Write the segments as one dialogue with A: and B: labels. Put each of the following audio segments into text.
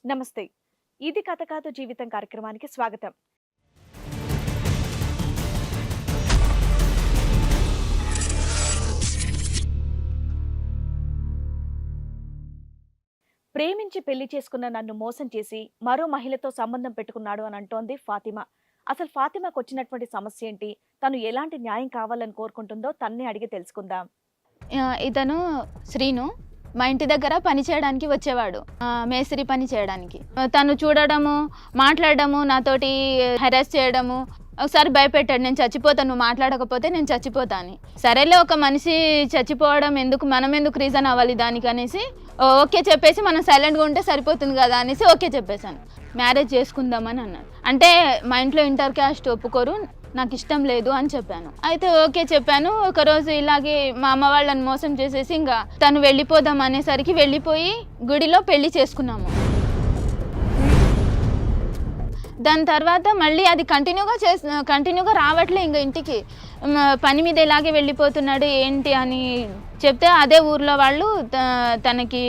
A: నమస్తే. ఇది కథ కాదు జీవితం కార్యక్రమానికి స్వాగతం. ప్రేమించి పెళ్లి చేసుకున్న నన్ను మోసం చేసి మరో మహిళతో సంబంధం పెట్టుకున్నాడు అని అంటోంది ఫాతిమా. అసలు ఫాతిమాకు వచ్చినటువంటి సమస్య ఏంటి? తను ఎలాంటి న్యాయం కావాలని కోరుకుంటుందో తన్నే అడిగి తెలుసుకుందాం.
B: ఇతను శ్రీను మా ఇంటి దగ్గర పని చేయడానికి వచ్చేవాడు, మేస్త్రి పని చేయడానికి. తను చూడడము, మాట్లాడడము, నాతోటి హెరాస్ చేయడము. ఒకసారి భయపెట్టాడు, నేను చచ్చిపోతాను, నువ్వు మాట్లాడకపోతే నేను చచ్చిపోతా అని. సరేలే, ఒక మనిషి చచ్చిపోవడం ఎందుకు, మనం ఎందుకు రీజన్ అవ్వాలి దానికి అనేసి ఓకే చెప్పేసి మనం సైలెంట్గా ఉంటే సరిపోతుంది కదా అనేసి ఓకే చెప్పేశాను. మ్యారేజ్ చేసుకుందామని అన్నాడు. అంటే మా ఇంట్లో ఇంటర్ క్యాస్ట్ ఒప్పుకోరు, నాకు ఇష్టం లేదు అని చెప్పాను. అయితే ఓకే చెప్పాను. ఒకరోజు ఇలాగే మా అమ్మ వాళ్ళని మోసం చేసేసి ఇంకా తను వెళ్ళిపోదాం అనేసరికి వెళ్ళిపోయి గుడిలో పెళ్లి చేసుకున్నాము. దాని తర్వాత మళ్ళీ అది కంటిన్యూగా రావట్లే ఇంకా ఇంటికి. పని మీద ఇలాగే వెళ్ళిపోతున్నాడు ఏంటి అని చెప్తే అదే ఊర్లో వాళ్ళు తనకి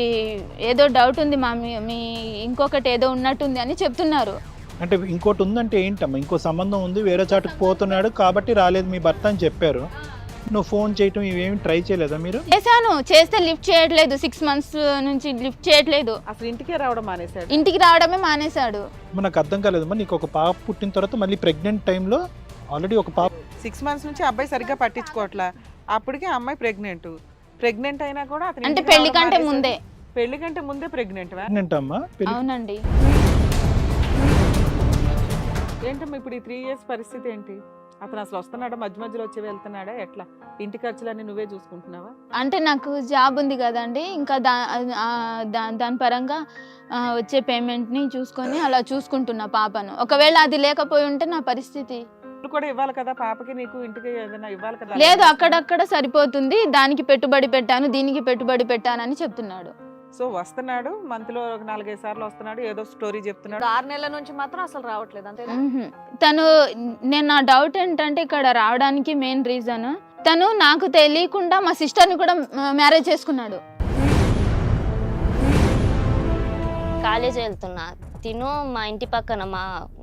B: ఏదో డౌట్ ఉంది మీ ఇంకొకటి ఏదో ఉన్నట్టుంది అని చెప్తున్నారు.
C: అంటే ఇంకోటి ఉందంటే ఏంటమ్మా? ఇంకో సంబంధం ఉంది, వేరే చాటుకు పోతున్నాడు కాబట్టి రాలేదు మీ భర్త అని చెప్పారు. నువ్వు ఫోన్ చేయటం ఇవేమి ట్రై చేయలేదా మీరు?
B: చేశాను, చేస్తే లిఫ్ట్ చేయట్లేదు. 6 months నుంచి లిఫ్ట్ చేయట్లేదు.
D: అసలు ఇంటికి
B: రావడమే మానేశాడు.
C: నాకు అర్థం కాలేదమ్మా, నీకు ఒక పాప పుట్టిన తర్వాత మళ్ళీ ప్రెగ్నెంట్ టైంలో ఆల్రెడీ ఒక పాప
D: 6 months నుంచి అబ్బాయి సరిగ్గా పట్టించుకోవట్లా. అప్పటికే అమ్మాయి ప్రెగ్నెంట్ అయినా కూడా అతను
B: అంటే పెళ్లి కంటే
D: ముందే
C: ప్రెగ్నెంట్ అమ్మా.
B: అవునండి.
D: ఏంటమ్మా ఇప్పుడు ఈ 3 years పరిస్థితి ఏంటి? అతను అసలు వస్తున్నాడా, మధ్య మధ్యలో వచ్చి వెళ్తున్నాడా, ఎట్లా? ఇంటి ఖర్చులన్నీ నువ్వే చూసుకుంటున్నావా?
B: అంటే నాకు జాబ్ ఉంది కదండి, ఇంకా దాని పరంగా వచ్చే పేమెంట్ని చూసుకొని అలా చూసుకుంటున్నా పాపను. ఒకవేళ అది లేకపోయి ఉంటే నా పరిస్థితి
D: కూడా ఇవ్వాలి కదా పాపకి, నీకు ఇంటికి ఏదైనా ఇవ్వాలి కదా.
B: లేదు, అక్కడక్కడ సరిపోతుంది, దానికి పెట్టుబడి పెట్టాను, దీనికి పెట్టుబడి పెట్టానని చెప్తున్నాడు.
D: సో వస్తున్నాడు, మంత్లో 4-5 సార్లు వస్తున్నాడు, ఏదో స్టోరీ చెప్తున్నాడు.
A: 6 నెలల నుంచి మాత్రం అసలు రావట్లేదు అంతే.
B: నా డౌట్ ఏంటంటే ఇక్కడ రావడానికి మెయిన్ రీజన్ తను నాకు తెలియకుండా మా సిస్టర్ని కూడా మ్యారేజ్ చేసుకున్నాడు.
E: కాలేజ్ వెళ్తున్నా, తిను మా ఇంటి పక్కన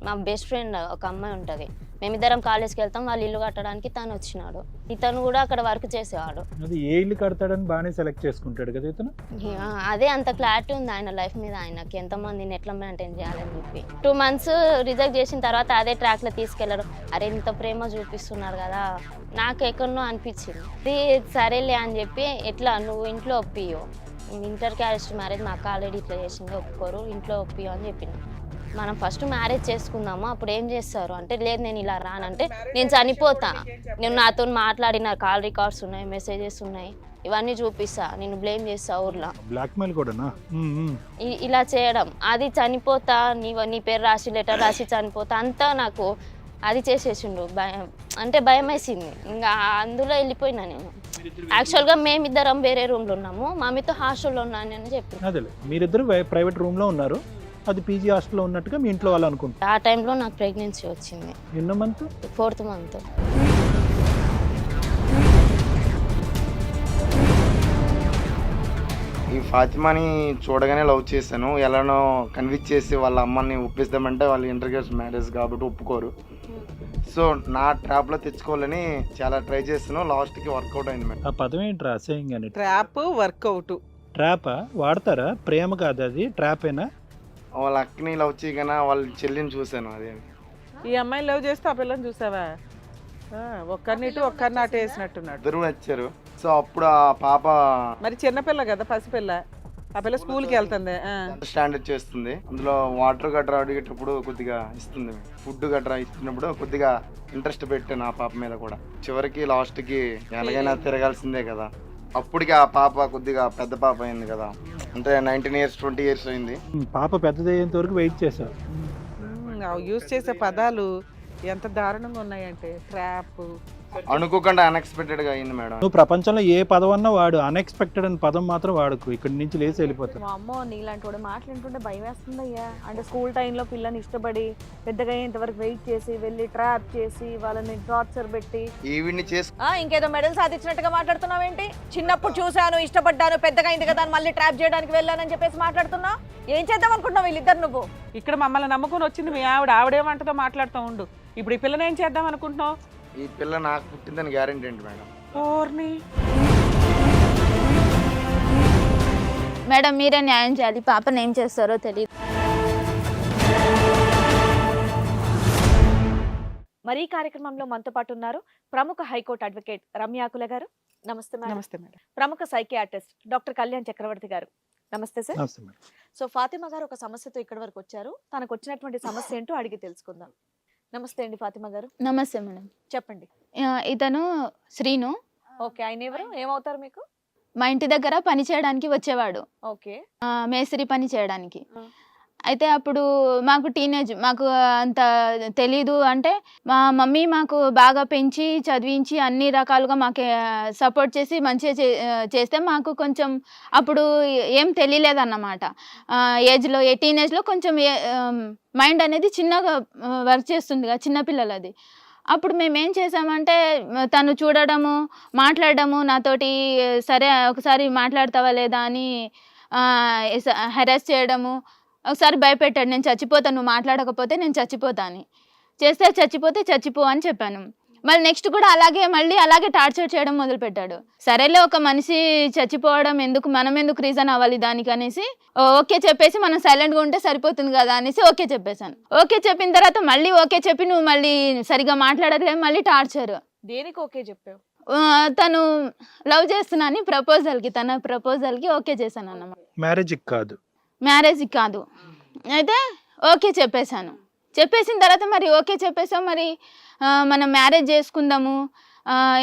E: మా బెస్ట్ ఫ్రెండ్ ఒక అమ్మాయి ఉంటుంది, మేమిద్దరం కాలేజ్కి వెళ్తాం, వాళ్ళు ఇల్లు కట్టడానికి తను వచ్చినాడు. ఇతను కూడా అక్కడ వర్క్ చేసేవాడు.
C: అది ఏ ఇల్లు కడతాడని బాగానే సెలెక్ట్ చేసుకుంటాడు కదా ఇతను.
E: అదే అంత క్లారిటీ ఉంది ఆయన లైఫ్ మీద, ఆయనకి ఎంతమందిని ఎట్లా మెయింటైన్ చేయాలని చెప్పి. 2 months రిజెక్ట్ చేసిన తర్వాత అదే ట్రాక్లో తీసుకెళ్లారు. అరే ఇంత ప్రేమ చూపిస్తున్నారు కదా, నాకు ఎక్కడనో అనిపించింది. సరేలే అని చెప్పి, ఎట్లా నువ్వు ఇంట్లో ఒప్పియో, ఇంటర్ క్యాస్ట్ మ్యారేజ్ మా అక్క ఆల్రెడీ ఇట్లా చేసింది, ఒప్పుకోరు, ఇంట్లో ఒప్పియో అని చెప్పిన. మనం ఫస్ట్ మ్యారేజ్ చేసుకుందాము, అప్పుడు ఏం చేస్తారు అంటే, లేదు నేను ఇలా రానంటే నేను చనిపోతా, నేను నాతో మాట్లాడిన కాల్ రికార్డ్స్ ఉన్నాయి, మెసేజెస్ ఉన్నాయి, ఇవన్నీ చూపిస్తా, నేను బ్లేమ్ చేస్తా ఊర్లో,
C: బ్లాక్మెయిల్ కూడానా
E: ఇలా చేయడం. అది చనిపోతా, నీ పేరు రాసి లెటర్ రాసి చనిపోతా, అంతా నాకు అది చేసేసిండు. అంటే భయం వేసింది, ఇంకా అందులో వెళ్ళిపోయినా నేను. యాక్చువల్గా మేమిద్దరం వేరే రూమ్లో ఉన్నాము, మామితో హాస్టల్లో ఉన్నాను అని చెప్పి.
C: అదే మీరిద్దరు ప్రైవేట్ రూమ్లో ఉన్నారు, అది పీజీ హాస్టల్లో ఉన్నట్టుగా మీ ఇంట్లో వాళ్ళు అనుకుంటారు.
E: ఆ టైంలో నాకు ప్రెగ్నెన్సీ వచ్చింది.
C: ఎన్నో మంత్?
E: 4th month.
F: ఈ ఫాతిమాని చూడగానే లవ్ చేశాను, ఎలానో కన్విన్స్ చేసి వాళ్ళ అమ్మని ఒప్పిస్తామంటే వాళ్ళు ఇంటర్ క్యాస్ట్ మ్యారేజ్ కాబట్టి ఒప్పుకోరు. సో నా ట్రాప్లో తెచ్చుకోవాలని చాలా ట్రై చేస్తాను, లాస్ట్కి వర్కౌట్ అయింది మేడం.
C: ఆ పదం ఏంటి అసహ్యంగా?
D: Trap work out.
C: ట్రాపా వాడతారా? ప్రేమ కాదు అది, ట్రాపేనా?
F: వాళ్ళ అక్కని లవ్ చేయగానే వాళ్ళ చెల్లిని చూశాను. అదే
D: ఈ అమ్మాయిని లవ్ చేస్తే ఆ పిల్లని చూసావా? ఒక్కరిని అటు వేసినట్టున్నాడు.
F: ఇద్దరు వచ్చారు. సో అప్పుడు ఆ పాప
D: మరి చిన్నపిల్ల కదా, పసిపిల్ల, ఆ పిల్ల స్కూల్కి వెళ్తుంది,
F: స్టాండర్డ్ చేస్తుంది. అందులో వాటర్ గట్రా అడిగేటప్పుడు కొద్దిగా ఇస్తుంది, ఫుడ్ గట్రా ఇస్తున్నప్పుడు కొద్దిగా ఇంట్రెస్ట్ పెట్టాను ఆ పాప మీద కూడా. చివరికి లాస్ట్కి ఎలాగైనా తిరగాల్సిందే కదా. అప్పటికి ఆ పాప కొద్దిగా పెద్ద పాప అయింది కదా, అంటే 19 years 20 years అయింది.
C: పాప పెద్దదయ్యేంత వరకు వెయిట్ చేశారు.
D: యూజ్ చేసే పదాలు ఎంత దారుణంగా ఉన్నాయంటే, ట్రాప్,
F: అనుకోకుండా అన్ఎక్స్పెక్టెడ్ గా అయింది మేడం.
C: నువ్వు ప్రపంచంలో ఏ పదం అన్నా వాడు, అన్ఎక్స్పెక్టెడ్ అని పదం మాత్రం వాడుకు, ఇక్కడి నుంచి లేచి వెళ్ళిపోతావు.
A: మా అమ్మో, నీలాంటి వాడు మాట్లాడుతుంటే భయం వేస్తుంది అయ్యా. అంటే స్కూల్ టైంలో పిల్లని ఇష్టపడి పెద్దగా అయ్యేంతవరకు వెయిట్ చేసి వెళ్ళి ట్రాప్ చేసి వాళ్ళని టార్చర్ పెట్టి
F: ఈవిడ్ని చేసి
A: ఇంకేదో మెడల్ సాధించినట్టుగా మాట్లాడుతున్నావు ఏంటి? చిన్నప్పుడు చూశాను, ఇష్టపడ్డాను, పెద్దగా అయింది కదా అని మళ్ళీ ట్రాప్ చేయడానికి వెళ్ళానని చెప్పేసి మాట్లాడుతున్నావు. ఏం చేద్దాం అనుకుంటున్నావు వీళ్ళిద్దరు నువ్వు?
D: ఇక్కడ మమ్మల్ని నమ్ముకొని వచ్చింది మీ ఆవిడేమంటదో మాట్లాడుతూ ఉండు. ఇప్పుడు ఈ పిల్లని ఏం చేద్దాం అనుకుంటున్నావు?
F: ఈ పిల్ల నాకు పుట్టిందని గ్యారెంటీ ఏంటి మేడం?
D: ఓర్ని
B: మేడం మీరే న్యాయం చేయాలి, పాపని ఏం చేస్తారో తెలియదు.
A: మరి ఈ కార్యక్రమంలో మనతో పాటు ఉన్నారు ప్రముఖ హైకోర్టు అడ్వకేట్ రమ్యాకుల గారు. నమస్తే మేడం.
D: నమస్తే మేడం.
A: ప్రముఖ సైకియాట్రిస్ట్ డాక్టర్ కళ్యాణ్ చక్రవర్తి గారు. నమస్తే సార్.
C: నమస్తే మేడం.
A: సో ఫాతిమా గారు ఒక సమస్యతో ఇక్కడి వరకు వచ్చారు. తనకు వచ్చినటువంటి సమస్య ఏంటో అడిగి తెలుసుకుందాం. నమస్తే అండి ఫాతిమా గారు.
B: నమస్తే మేడం.
A: చెప్పండి.
B: ఇతను శ్రీను.
A: ఓకే, ఆయన ఎవరు, ఏమవుతారు మీకు?
B: మా ఇంటి దగ్గర పని చేయడానికి వచ్చేవాడు,
A: ఓకే.
B: మేస్త్రి పని చేయడానికి.
A: ఆ.
B: అయితే అప్పుడు మాకు టీనేజ్, మాకు అంత తెలీదు. అంటే మా మమ్మీ మాకు బాగా పెంచి చదివించి అన్ని రకాలుగా మాకు సపోర్ట్ చేసి మంచిగా చేస్తే మాకు కొంచెం అప్పుడు ఏం తెలియలేదన్నమాట. ఏజ్లో టీనేజ్లో కొంచెం మైండ్ అనేది చిన్నగా వర్క్ చేస్తుంది కదా, చిన్నపిల్లలది. అప్పుడు మేము ఏం చేసామంటే తను చూడడము మాట్లాడడము నాతోటి, సరే ఒకసారి మాట్లాడతావా లేదా అని హెరాస్ చేయడము. ఒకసారి భయపెట్టాడు, నేను చచ్చిపోతాను, నువ్వు మాట్లాడకపోతే నేను చచ్చిపోతా అని. చేస్తే చచ్చిపోతే చచ్చిపో అని చెప్పాను. మళ్ళీ నెక్స్ట్ కూడా మళ్ళీ అలాగే టార్చర్ చేయడం మొదలుపెట్టాడు. సరేలే, ఒక మనిషి చచ్చిపోవడం ఎందుకు, మనం ఎందుకు రీజన్ అవ్వాలి దానికి అనేసి ఓకే చెప్పేసి మనం సైలెంట్గా ఉంటే సరిపోతుంది కదా అనేసి ఓకే చెప్పేశాను. ఓకే చెప్పిన తర్వాత మళ్ళీ ఓకే చెప్పి నువ్వు మళ్ళీ సరిగా మాట్లాడట్లేదు, మళ్ళీ టార్చర్.
A: దేనికి ఓకే చెప్పావు?
B: తను లవ్ చేస్తున్నా అని తన ప్రపోజల్కి ఓకే చేశాను అన్నమాట. మ్యారేజ్కి కాదు. అయితే ఓకే చెప్పేశాను. చెప్పేసిన తర్వాత మరి ఓకే చెప్పేసాం, మరి మనం మ్యారేజ్ చేసుకుందాము,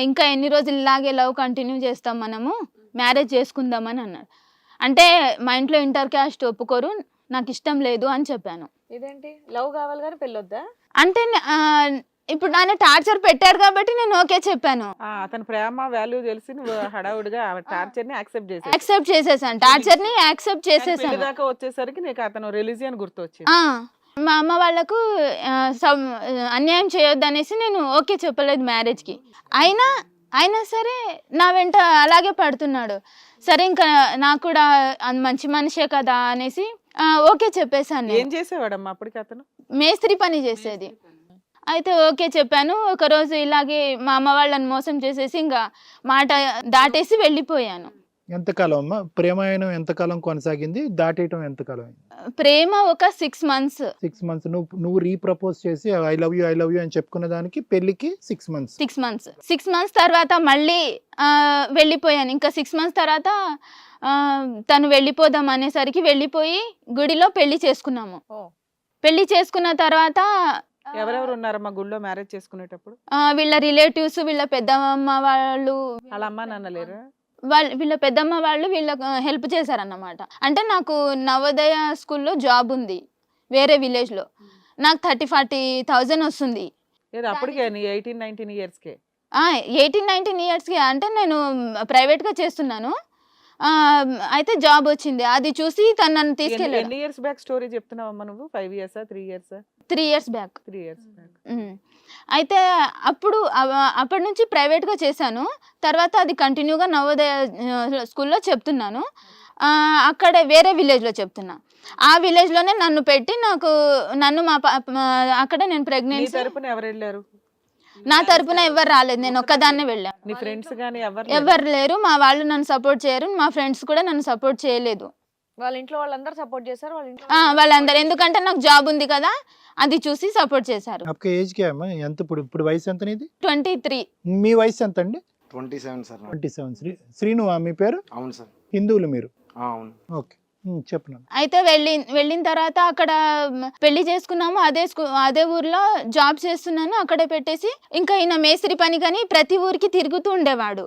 B: ఇంకా ఎన్ని రోజులు ఇలాగే లవ్ కంటిన్యూ చేస్తాం, మనము మ్యారేజ్ చేసుకుందామని అన్నాడు. అంటే మా ఇంట్లో ఇంటర్ క్యాస్ట్ ఒప్పుకోరు, నాకు ఇష్టం లేదు అని చెప్పాను.
A: ఇదేంటి, లవ్ కావాలి కానీ పెళ్ళొద్దా?
B: అంటే ఇప్పుడు ఆయన టార్చర్ పెట్టాడు కాబట్టి నేను ఓకే చెప్పాను.
D: అతని ప్రేమ వాల్యూ తెలిసి నువ్వు హడావుడిగా టార్చర్ ని
B: యాక్సెప్ట్ చేసేసాను, టార్చర్ ని యాక్సెప్ట్ చేసేసాను.
D: దాకా వచ్చేసరికి నీకు అతను రిలీజియన్ గుర్తొచ్చింది.
B: మా అమ్మ వాళ్ళకు అన్యాయం చేయొద్దు అనేసి నేను ఓకే చెప్పలేదు మ్యారేజ్కి. అయినా సరే నా వెంట అలాగే పడుతున్నాడు. సరే ఇంకా నాకు కూడా మంచి మనిషే కదా అనేసి ఓకే చెప్పేశాను.
D: ఏం చేసేవాడమ్మా అప్పటికి అతను?
B: మేస్త్రి పని చేసేది. అయితే ఓకే చెప్పాను. ఒకరోజు ఇలాగే మా అమ్మ వాళ్ళని మోసం చేసేసి ఇంకా మాట దాటేసి వెళ్ళిపోయాను.
C: ఎంతకాలం అమ్మా ప్రేమాయణం ఎంతకాలం కొనసాగింది, దాటేయటం ఎంతకాలం?
B: ప్రేమ ఒక 6 months.
C: 6 months. నువ్వు రీప్రపోజ్ చేసి ఐ లవ్ యూ అని చెప్పుకున్న దానికి పెళ్లికి 6 months.
B: 6 months తర్వాత మళ్ళీ వెళ్ళిపోయాను. ఇంకా 6 months తర్వాత తను వెళ్ళిపోదాం అనేసరికి వెళ్ళిపోయి గుడిలో పెళ్లి చేసుకున్నాము. పెళ్లి చేసుకున్న తర్వాత
D: ఎవరెవరు ఉన్నారమ్మా గుళ్ళో మ్యారేజ్ చేసుకునేటప్పుడు?
B: వీళ్ళ రిలేటివ్స్, వీళ్ళ పెద్దమ్మ వాళ్ళు.
D: వాళ్ళ అమ్మ నాన్న లేరు?
B: వీళ్ళ పెద్దమ్మ వాళ్ళు వీళ్ళకి హెల్ప్ చేశారన్నమాట. అంటే నాకు నవోదయ స్కూల్లో జాబ్ ఉంది వేరే విలేజ్లో. నాకు 30-40,000 వస్తుంది.
D: అప్పటికే 18-19 yearsకే?
B: 18-19 yearsకి. అంటే నేను ప్రైవేట్గా చేస్తున్నాను. అయితే జాబ్ వచ్చింది, అది చూసి తను నన్ను తీసుకెళ్ళాడు.
D: ఎన్ని ఇయర్స్ బ్యాక్ స్టోరీ చెప్తున్నావమ్మా నువ్వు? 5 years 3 years?
B: 3 years back.
D: 3 years back.
B: అయితే అప్పటి నుంచి ప్రైవేట్గా చేశాను. తర్వాత అది కంటిన్యూగా నవోదయ స్కూల్లో చెప్తున్నాను. అక్కడ వేరే విలేజ్లో చెప్తున్నా. ఆ విలేజ్లోనే నన్ను పెట్టి నన్ను అక్కడ నేను ప్రెగ్నెన్సీ.
D: ఎవరు వెళ్ళారు?
B: నా తరపున ఎవరు రాలేదు, నేను ఒక్కదాన్నే వెళ్ళాను.
D: నీ ఫ్రెండ్స్ గానీ
B: ఎవరు లేరు. మా వాళ్ళు నన్ను సపోర్ట్ చేయరు, మా ఫ్రెండ్స్ కూడా నన్ను సపోర్ట్ చేయలేదు.
A: వాళ్ళ ఇంట్లో వాళ్ళందరూ సపోర్ట్ చేశారు?
B: వాళ్ళందరూ, ఎందుకంటే నాకు జాబ్ ఉంది కదా, అది చూసి సపోర్ట్ చేశారు.
C: ఎంత ఇప్పుడు వయసు ఎంత నీది?
B: 23.
C: మీ వయసు ఎంత అండి?
F: 27 సార్.
C: 27. శ్రీను మీ పేరు?
F: అవును సార్.
C: హిందువులు మీరు?
F: అవును.
C: ఓకే, చెప్పను.
B: అయితే వెళ్ళిన తర్వాత అక్కడ పెళ్లి చేసుకున్నాము. అదే ఊర్లో జాబ్ చేస్తున్నాను. అక్కడే పెట్టేసి ఇంకా ఈయన మేస్త్రి పని కానీ ప్రతి ఊరికి తిరుగుతూ ఉండేవాడు.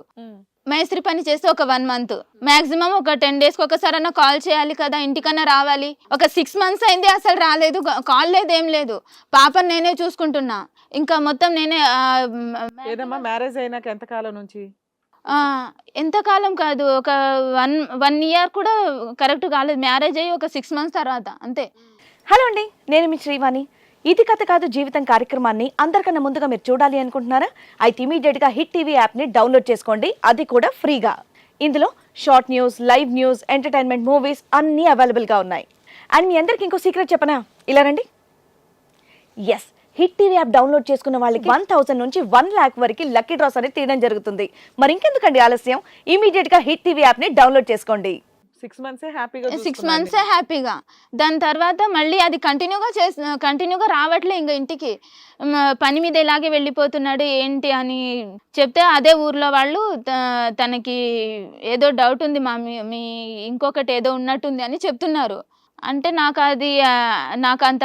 B: మేస్త్రి పని చేస్తే ఒక 1 month, మాక్సిమం ఒక 10 days ఒకసారి అన్న కాల్ చేయాలి కదా, ఇంటికన్నా రావాలి. ఒక 6 months అయింది, అసలు రాలేదు, కాల్ లేదు, ఏం లేదు. పాపని నేనే చూసుకుంటున్నా, ఇంకా మొత్తం నేనే.
D: ఏదమ్మా మ్యారేజ్ అయినాక ఎంతకాలం నుంచి?
B: ఎంతకాలం కాదు, ఒక 1 year కూడా కరెక్ట్ కాలేదు. మ్యారేజ్ అయ్యి ఒక 6 months తర్వాత అంతే.
A: హలో అండి, నేను మీ శ్రీవాణి. ఇది కథ కాదు జీవితం కార్యక్రమాన్ని అందరికన్నా ముందుగా మీరు చూడాలి అనుకుంటున్నారా? అయితే ఇమీడియట్గా హిట్ టీవీ యాప్ని డౌన్లోడ్ చేసుకోండి, అది కూడా ఫ్రీగా. ఇందులో short news, live news, entertainment, movies అన్నీ అవైలబుల్గా ఉన్నాయి. అండ్ మీ అందరికి ఇంకో సీక్రెట్ చెప్పనా, ఇలా రండి. Yes, Hit TV app download చేసుకున్న వాళ్ళకి 1000 నుంచి 1 lakh వరకు లక్కీ డ్రాస్ అనేది తీయడం జరుగుతుంది. మరి ఇంకెందుకండి ఆలస్యం, ఇమీడియట్ గా హిట్ టీవీ యాప్ ని డౌన్లోడ్ చేసుకోండి.
D: 6 months హ్యాపీగా
B: 6 months హ్యాపీగా. దాని తర్వాత మళ్ళీ అది కంటిన్యూగా రావట్లే ఇంకా ఇంటికి. పని మీద ఇలాగే వెళ్ళిపోతున్నాడు ఏంటి అని చెప్తే అదే ఊర్లో వాళ్ళు తనకి ఏదో డౌట్ ఉంది మీ ఇంకొకటి ఏదో ఉన్నట్టుంది అని చెప్తున్నారు. అంటే నాకు అంత,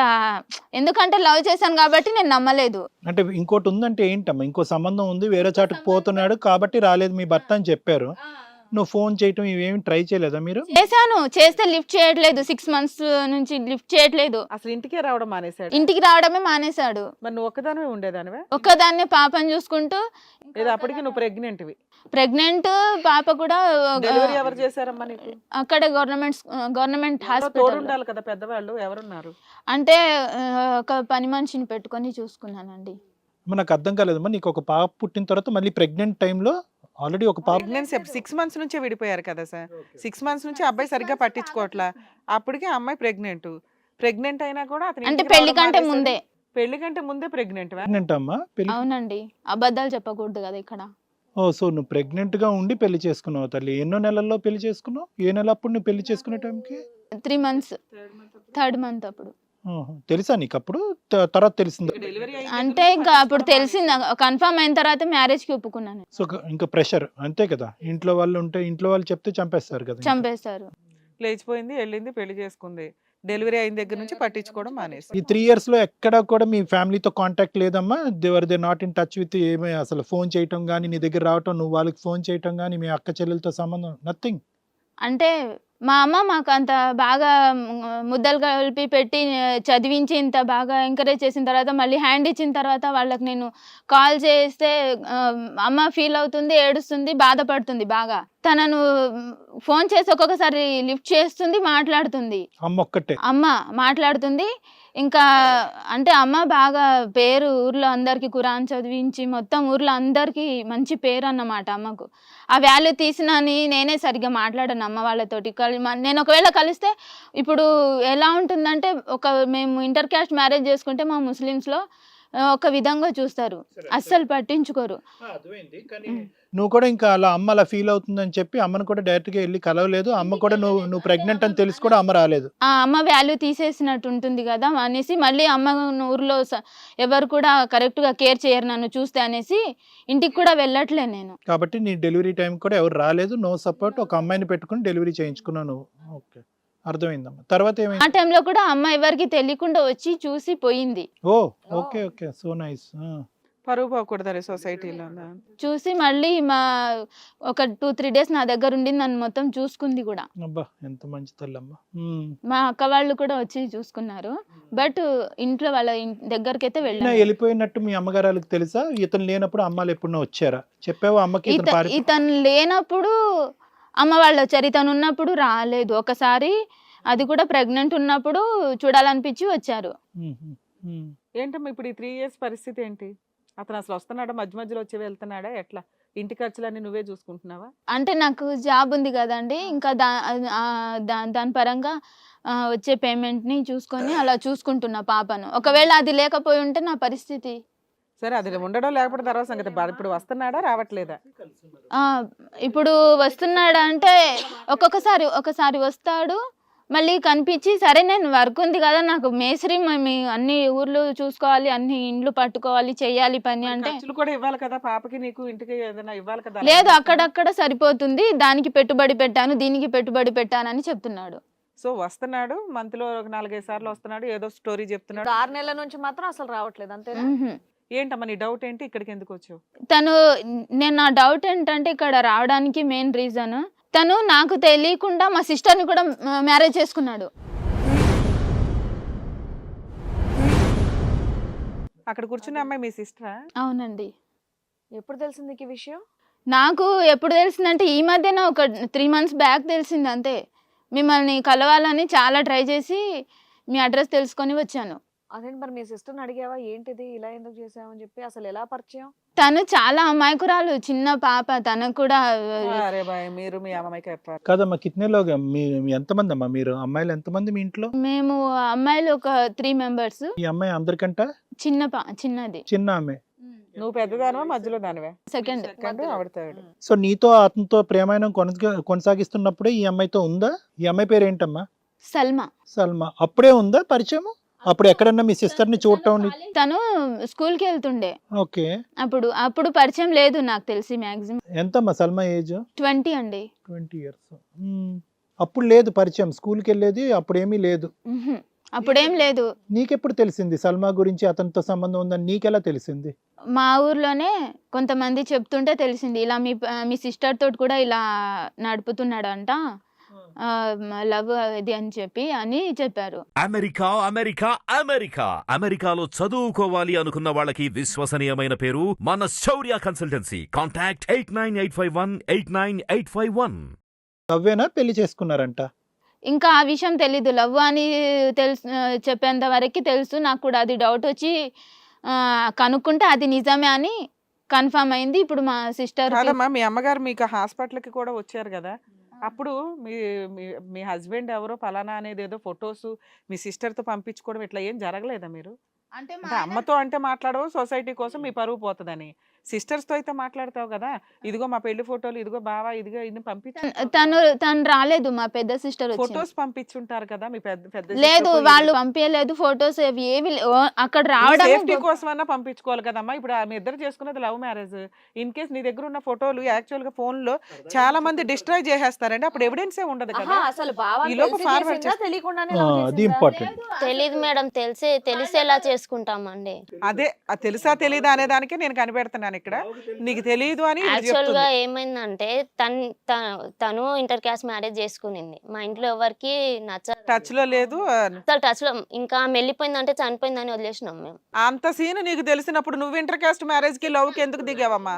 B: ఎందుకంటే లవ్ చేశాను కాబట్టి నేను నమ్మలేదు.
C: అంటే ఇంకోటి ఉందంటే ఏంటమ్మా, ఇంకో సంబంధం ఉంది, వేరే చాటుకు పోతున్నాడు కాబట్టి రాలేదు మీ భర్త అని చెప్పారు. నువ్వు ఫోన్ చేయటం ఇవేమి ట్రై చేయలేదా మీరు?
B: చేస్తే లిఫ్ట్ చేయట్లేదు. 6 months నుంచి లిఫ్ట్ చేయట్లేదు.
D: అసలు ఇంటికే రావడం మానేశాడు.
B: ఇంటికి రావడమే మానేశాడు.
D: మరి నువ్వు ఒక్కదానివే ఉండేదానివే?
B: ఒక్కదాన్నే పాపని చూసుకుంటూ.
D: ఏదో అప్పటికి నువ్వు
B: ప్రెగ్నెంట్ పాప కూడా.
D: డెలివరీ ఎవరు చేశారమ్మా నీకు?
B: అక్కడ గవర్నమెంట్
D: తోడు
B: హాస్పిటల్.
D: ఉండాలి కదా పెద్దవాళ్ళు, ఎవరున్నారు?
B: అంటే ఒక పని మనిషిని పెట్టుకొని చూసుకున్నానండి.
C: నాకు అర్థం కాలేదమ్మా, నీకు ఒక పాప పుట్టిన తర్వాత మళ్ళీ ప్రెగ్నెంట్ టైంలో ఆల్రెడీ ఒక పాప
D: ప్రెగ్నెన్సీ 6 months నుంచే విడిపోయారు కదా సార్. 6 months నుంచి అబ్బాయి సరిగ్గా పట్టించుకోవట్లా. అప్పటికే అమ్మాయి ప్రెగ్నెంట్ అయినా కూడా అతను
B: అంటే
D: ఇంటికి
B: పెళ్లి
D: రావడం
B: కంటే
D: మానేశాడు.
B: ముందే.
D: పెళ్లి కంటే ముందే ప్రెగ్నెంట్.
C: ప్రెగ్నెంట్ అమ్మా పెళ్లి.
B: అవునండి, అబద్ధాలు చెప్పకూడదు కదా ఇక్కడ.
C: ఓ, సో నువ్వు ప్రెగ్నెంట్ గా ఉండి పెళ్లి చేసుకున్నావు తల్లి. ఎన్నో నెలల్లో పెళ్లి చేసుకున్నావు? ఏ నెల అప్పుడు నువ్వు పెళ్లి చేసుకునే టైంకి?
B: 3 months, 3rd month అప్పుడు.
C: తెలుసా నీకు అప్పుడు? తర్వాత తెలిసింది
B: అంటే ఇంకా అప్పుడు తెలిసింది, కన్ఫర్మ్ అయిన తర్వాత మ్యారేజ్ కి ఒప్పుకున్నాను.
C: సో ఇంకా ప్రెషర్ అంతే కదా, ఇంట్లో వాళ్ళు ఉంటే ఇంట్లో వాళ్ళు చెప్తే చంపేస్తారు కదా.
B: చంపేస్తారు.
D: లేచిపోయింది, వెళ్ళింది, పెళ్లి చేసుకుంది. డెలివరీ అయిన దగ్గర నుంచి పట్టించుకోవడం మానేసి.
C: ఈ 3 years లో ఎక్కడ కూడా మీ ఫ్యామిలీతో కాంటాక్ట్ లేదమ్మా? They not in touch with? ఏమీ అసలు ఫోన్ చేయటం కానీ, నీ దగ్గర రావటం, నువ్వు వాళ్ళకి ఫోన్ చేయటం కానీ, మీ అక్క చెల్లెలతో సంబంధం నథింగ్?
B: అంటే మా అమ్మ మాకు అంత బాగా ముద్దలు కలిపి పెట్టి చదివించి ఇంత బాగా ఎంకరేజ్ చేసిన తర్వాత మళ్ళీ హ్యాండ్ ఇచ్చిన తర్వాత వాళ్ళకి నేను కాల్ చేస్తే అమ్మ ఫీల్ అవుతుంది, ఏడుస్తుంది, బాధపడుతుంది బాగా. తనను ఫోన్ చేసి ఒక్కొక్కసారి లిఫ్ట్ చేస్తుంది, మాట్లాడుతుంది. అమ్మ మాట్లాడుతుంది. ఇంకా అంటే అమ్మ బాగా పేరు, ఊర్లో అందరికి ఖురాన్ చదివించి మొత్తం ఊర్లో అందరికి మంచి పేరు అన్నమాట అమ్మకు. ఆ వాల్యూ తీసినని నేనే సరిగ్గా మాట్లాడాను అమ్మ వాళ్ళతోటి. నేను ఒకవేళ కలిస్తే ఇప్పుడు ఎలా ఉంటుందంటే, మేము ఇంటర్ క్యాస్ట్ మ్యారేజ్ చేసుకుంటే మా ముస్లిమ్స్లో ఒక విధంగా చూస్తారు, అస్సలు పట్టించుకోరు.
C: నువ్వు కూడా ఇంకా అలా అమ్మ అలా ఫీల్ అవుతుందని చెప్పి అమ్మను కూడా డైరెక్ట్ గా వెళ్ళి కలవలేదు. అమ్మ కూడా నువ్వు ప్రెగ్నెంట్ అని తెలిసి కూడా అమ్మ రాలేదు.
B: అమ్మ వాల్యూ తీసేసినట్టు ఉంటుంది కదా అనేసి, మళ్ళీ అమ్మ ఊర్లో ఎవరు కూడా కరెక్ట్ గా కేర్ చేయరు నన్ను చూస్తే అనేసి ఇంటికి కూడా వెళ్ళట్లే నేను.
C: కాబట్టి నీ డెలివరీ టైం కూడా ఎవరు రాలేదు, నో సపోర్ట్. ఒక అమ్మాయిని పెట్టుకుని డెలివరీ చేయించుకున్నావు నువ్వు. ఓకే, అర్థమైందమ్మా. తర్వాత ఏమైంది?
B: ఆ టైంలో కూడా అమ్మ ఎవరికి తెలియకుండా వచ్చి చూసి పోయింది.
C: ఓ, ఓకే ఓకే, సో నైస్.
D: పరువు పోకూడదు సొసైటీలో.
B: చూసి మళ్ళీ ఒక 2-3 days నా దగ్గర ఉండి నన్ను మొత్తం చూసుకుంది కూడా.
C: అబ్బా, ఎంత మంచి తల్లమ్మా.
B: మా అక్క వాళ్ళు కూడా వచ్చి చూసుకున్నారు. బట్ ఇంట్లో వాళ్ళ దగ్గరికి అయితే
C: వెళ్ళిపోయినట్టు మీ అమ్మగారికి తెలుసా? ఇతను లేనప్పుడు అమ్మాలు ఎప్పుడన్నా వచ్చారా? చెప్పావు అమ్మకి?
B: ఇతను లేనప్పుడు అమ్మ వాళ్ళు వచ్చారు, ఇతను ఉన్నప్పుడు రాలేదు. ఒకసారి అది కూడా ప్రెగ్నెంట్ ఉన్నప్పుడు చూడాలనిపించి వచ్చారు.
D: ఏంటమ్మా ఇప్పుడు ఈ 3 years పరిస్థితి ఏంటి? అతను అసలు వస్తున్నాడా, మధ్యలో వచ్చి వెళ్తున్నాడా, ఎట్లా? ఇంటి ఖర్చులన్నీ నువ్వే చూసుకుంటున్నావా?
B: అంటే నాకు జాబ్ ఉంది కదండి, ఇంకా దాని పరంగా వచ్చే పేమెంట్ ని చూసుకొని అలా చూసుకుంటున్నా పాపను. ఒకవేళ అది లేకపోయి ఉంటే నా పరిస్థితి.
D: సరే, అది ఉండడం లేకపోతే తర్వాత సంగతి. ఇప్పుడు వస్తున్నాడా, రావట్లేదా?
B: ఇప్పుడు వస్తున్నాడా అంటే ఒకసారి వస్తాడు, మళ్ళీ కనిపించి సరే నేను వర్క్ ఉంది కదా నాకు, మేస్త్రి అన్ని ఊర్లు చూసుకోవాలి, అన్ని ఇండ్లు పట్టుకోవాలి, చెయ్యాలి పని అంటే
D: కూడా ఇవ్వాలి కదా పాపకి, నీకు ఇంటికి ఏదైనా ఇవ్వాలి కదా.
B: లేదు, అక్కడక్కడ సరిపోతుంది, దానికి పెట్టుబడి పెట్టాను, దీనికి పెట్టుబడి పెట్టానని చెప్తున్నాడు.
D: సో వస్తున్నాడు, మంత్ లో 4-5 సార్లు వస్తున్నాడు, ఏదో స్టోరీ చెప్తున్నాడు.
A: 6 నెలల నుంచి మాత్రం అసలు రావట్లేదు అంతే.
D: ఏంటమ్మా నీ డౌట్ ఏంటి? ఇక్కడికి ఎందుకు వచ్చావు?
B: నా డౌట్ ఏంటంటే ఇక్కడ రావడానికి మెయిన్ రీజన్, తను నాకు తెలియకుండా మా సిస్టర్ని కూడా మ్యారేజ్ చేసుకున్నాడు.
D: అక్కడ కూర్చున్న అమ్మాయి మీ సిస్టరా?
B: అవునండి.
A: ఎప్పుడు తెలిసింది నీకు ఈ విషయం?
B: నాకు ఎప్పుడు తెలిసిందంటే ఈ మధ్యన ఒక 3 months బ్యాక్ తెలిసింది అంతే. మిమ్మల్ని కలవాలని చాలా ట్రై చేసి మీ అడ్రస్ తెలుసుకొని వచ్చాను.
A: అదేంటి మరి మీ సిస్టర్ని అడిగావా, ఏంటిది ఇలా ఎందుకు చేసావని చెప్పి? అసలు ఎలా పరిచయం?
B: తను చాలా అమాయకురాలు, చిన్న పాప. తనకు కూడా
D: అరే బాయ్, మీరు మీ అమ్మాయికి చెప్పారు.
C: కాదమ్మా కిత్నేలోగా మీ ఎంతమంది అమ్మా మీరు అమ్మాయిలు ఎంతమంది మీ ఇంట్లో?
B: మేము అమ్మాయిలు ఒక 3 మెంబర్స్.
C: ఈ అమ్మాయి అందరికంట
B: చిన్నది.
C: చిన్న ఆమె.
D: నువ్వు పెద్దదానివా మధ్యలో దానివే?
B: సెకండ్.
D: సెకండ్, ఆవిడ థర్డ్.
C: సో నీతో అతనితో ప్రేమాయణం కొనసాగిస్తున్నప్పుడే ఈ అమ్మాయితో ఉందా? ఈ అమ్మాయి పేరు ఏంటమ్మా?
B: సల్మా.
C: సల్మా. అప్పుడే ఉందా పరిచయం? అప్పుడు ఎక్కడన్నా మీ సిస్టర్ ని చూడటం?
B: తను స్కూల్ కి వెళ్తుండే
C: ఓకే.
B: అప్పుడు పరిచయం లేదు నాకు తెలిసి. మాక్సిమం
C: ఎంతమ్మా సల్మా ఏజ్?
B: 20 అండి.
C: 20 years. అప్పుడు లేదు పరిచయం, స్కూల్కి వెళ్ళేది అప్పుడేమీ లేదు.
B: మ్హూ. అప్పుడేం లేదు.
C: నీకెప్పుడు తెలిసింది సల్మా గురించి అతనితో సంబంధం ఉందని? నీకెలా తెలిసింది?
B: మా ఊర్లోనే కొంతమంది చెప్తుంటే తెలిసింది, ఇలా మీ సిస్టర్ తోటి కూడా ఇలా నడుపుతున్నాడు అంట, లవ్ ఇది అని చెప్పారు.
G: అమెరికా అమెరికా అమెరికా అమెరికాలో చదువుకోవాలి అనుకున్న వాళ్ళకి విశ్వసనీయమైన పేరు మన శౌర్య కన్సల్టెన్సీ. కాంటాక్ట్ 8985189851.
C: నవ్వేనా పెళ్లి చేసుకున్నారంట?
B: ఇంకా ఆ విషయం తెలీదు. లవ్ అని తెలుసు, చెప్పేంత వరకు తెలుసు. నాకు కూడా అది డౌట్ వచ్చి కనుక్కుంటే అది నిజమే అని కన్ఫర్మ్ అయింది. ఇప్పుడు మా సిస్టర్
D: కాదమ్మా, మీ అమ్మగారు మీకు హాస్పిటల్కి కూడా వచ్చారు కదా, అప్పుడు మీ మీ హస్బెండ్ ఎవరో ఫలానా అనేది ఏదో ఫొటోస్ మీ సిస్టర్తో పంపించుకోవడం ఇట్లా ఏం జరగలేదా మీరు? అంటే అమ్మతో అంటే మాట్లాడవు, సొసైటీ కోసం మీ పరువు పోతుందని. సిస్టర్స్తో అయితే మాట్లాడతావు కదా, ఇదిగో మా పెళ్లి ఫోటోలు, ఇదిగో బావా, ఇదిగో ఇది పంపించు.
B: తను రాలేదు. మా పెద్ద సిస్టర్
D: ఫొటోస్ పంపించుంటారు కదా మీ పెద్ద
B: లేదు, వాళ్ళు పంపించలేదు ఫొటోస్ ఏవి అక్కడ రావడం.
D: సేఫ్టీ కోసమన్నా పంపించుకోవాలి కదమ్మా. ఇప్పుడు మీ ఇద్దరు చేసుకున్నది లవ్ మ్యారేజ్. ఇన్ కేస్ నీ దగ్గర ఉన్న ఫోటోలు యాక్చువల్ గా ఫోన్ లో చాలా మంది డిస్ట్రాయ్ చేసేస్తారండి, అప్పుడు ఎవిడెన్సే ఉండదు కదా.
A: అసలు బావ
D: ఈ లోపు ఫార్వర్డ్
A: తెలియకుండానే
C: అది ఇంపార్టెంట్.
E: తెలీదు మేడం, తెలిసేలా చేసుకుంటామండి.
D: అదే అది తెలుసా తెలీదా అనే దానికే నేను కనిపెడుతున్నాను ఇక్కడ. నీకు తెలియదు అని
E: యాక్చువల్ గా ఏమైందంటే తను ఇంటర్ క్యాస్ట్ మ్యారేజ్ చేసుకునింది. మా ఇంట్లో ఎవరికి
D: టచ్ లో లేదు.
E: అసలు టచ్ లో ఇంకా వెళ్ళిపోయిందంటే చనిపోయిందని వదిలేసినాం మేము.
D: అంత సీన్ నీకు తెలిసినప్పుడు నువ్వు ఇంటర్ కాస్ట్ మ్యారేజ్ కి లవ్ కి ఎందుకు దిగావమ్మా?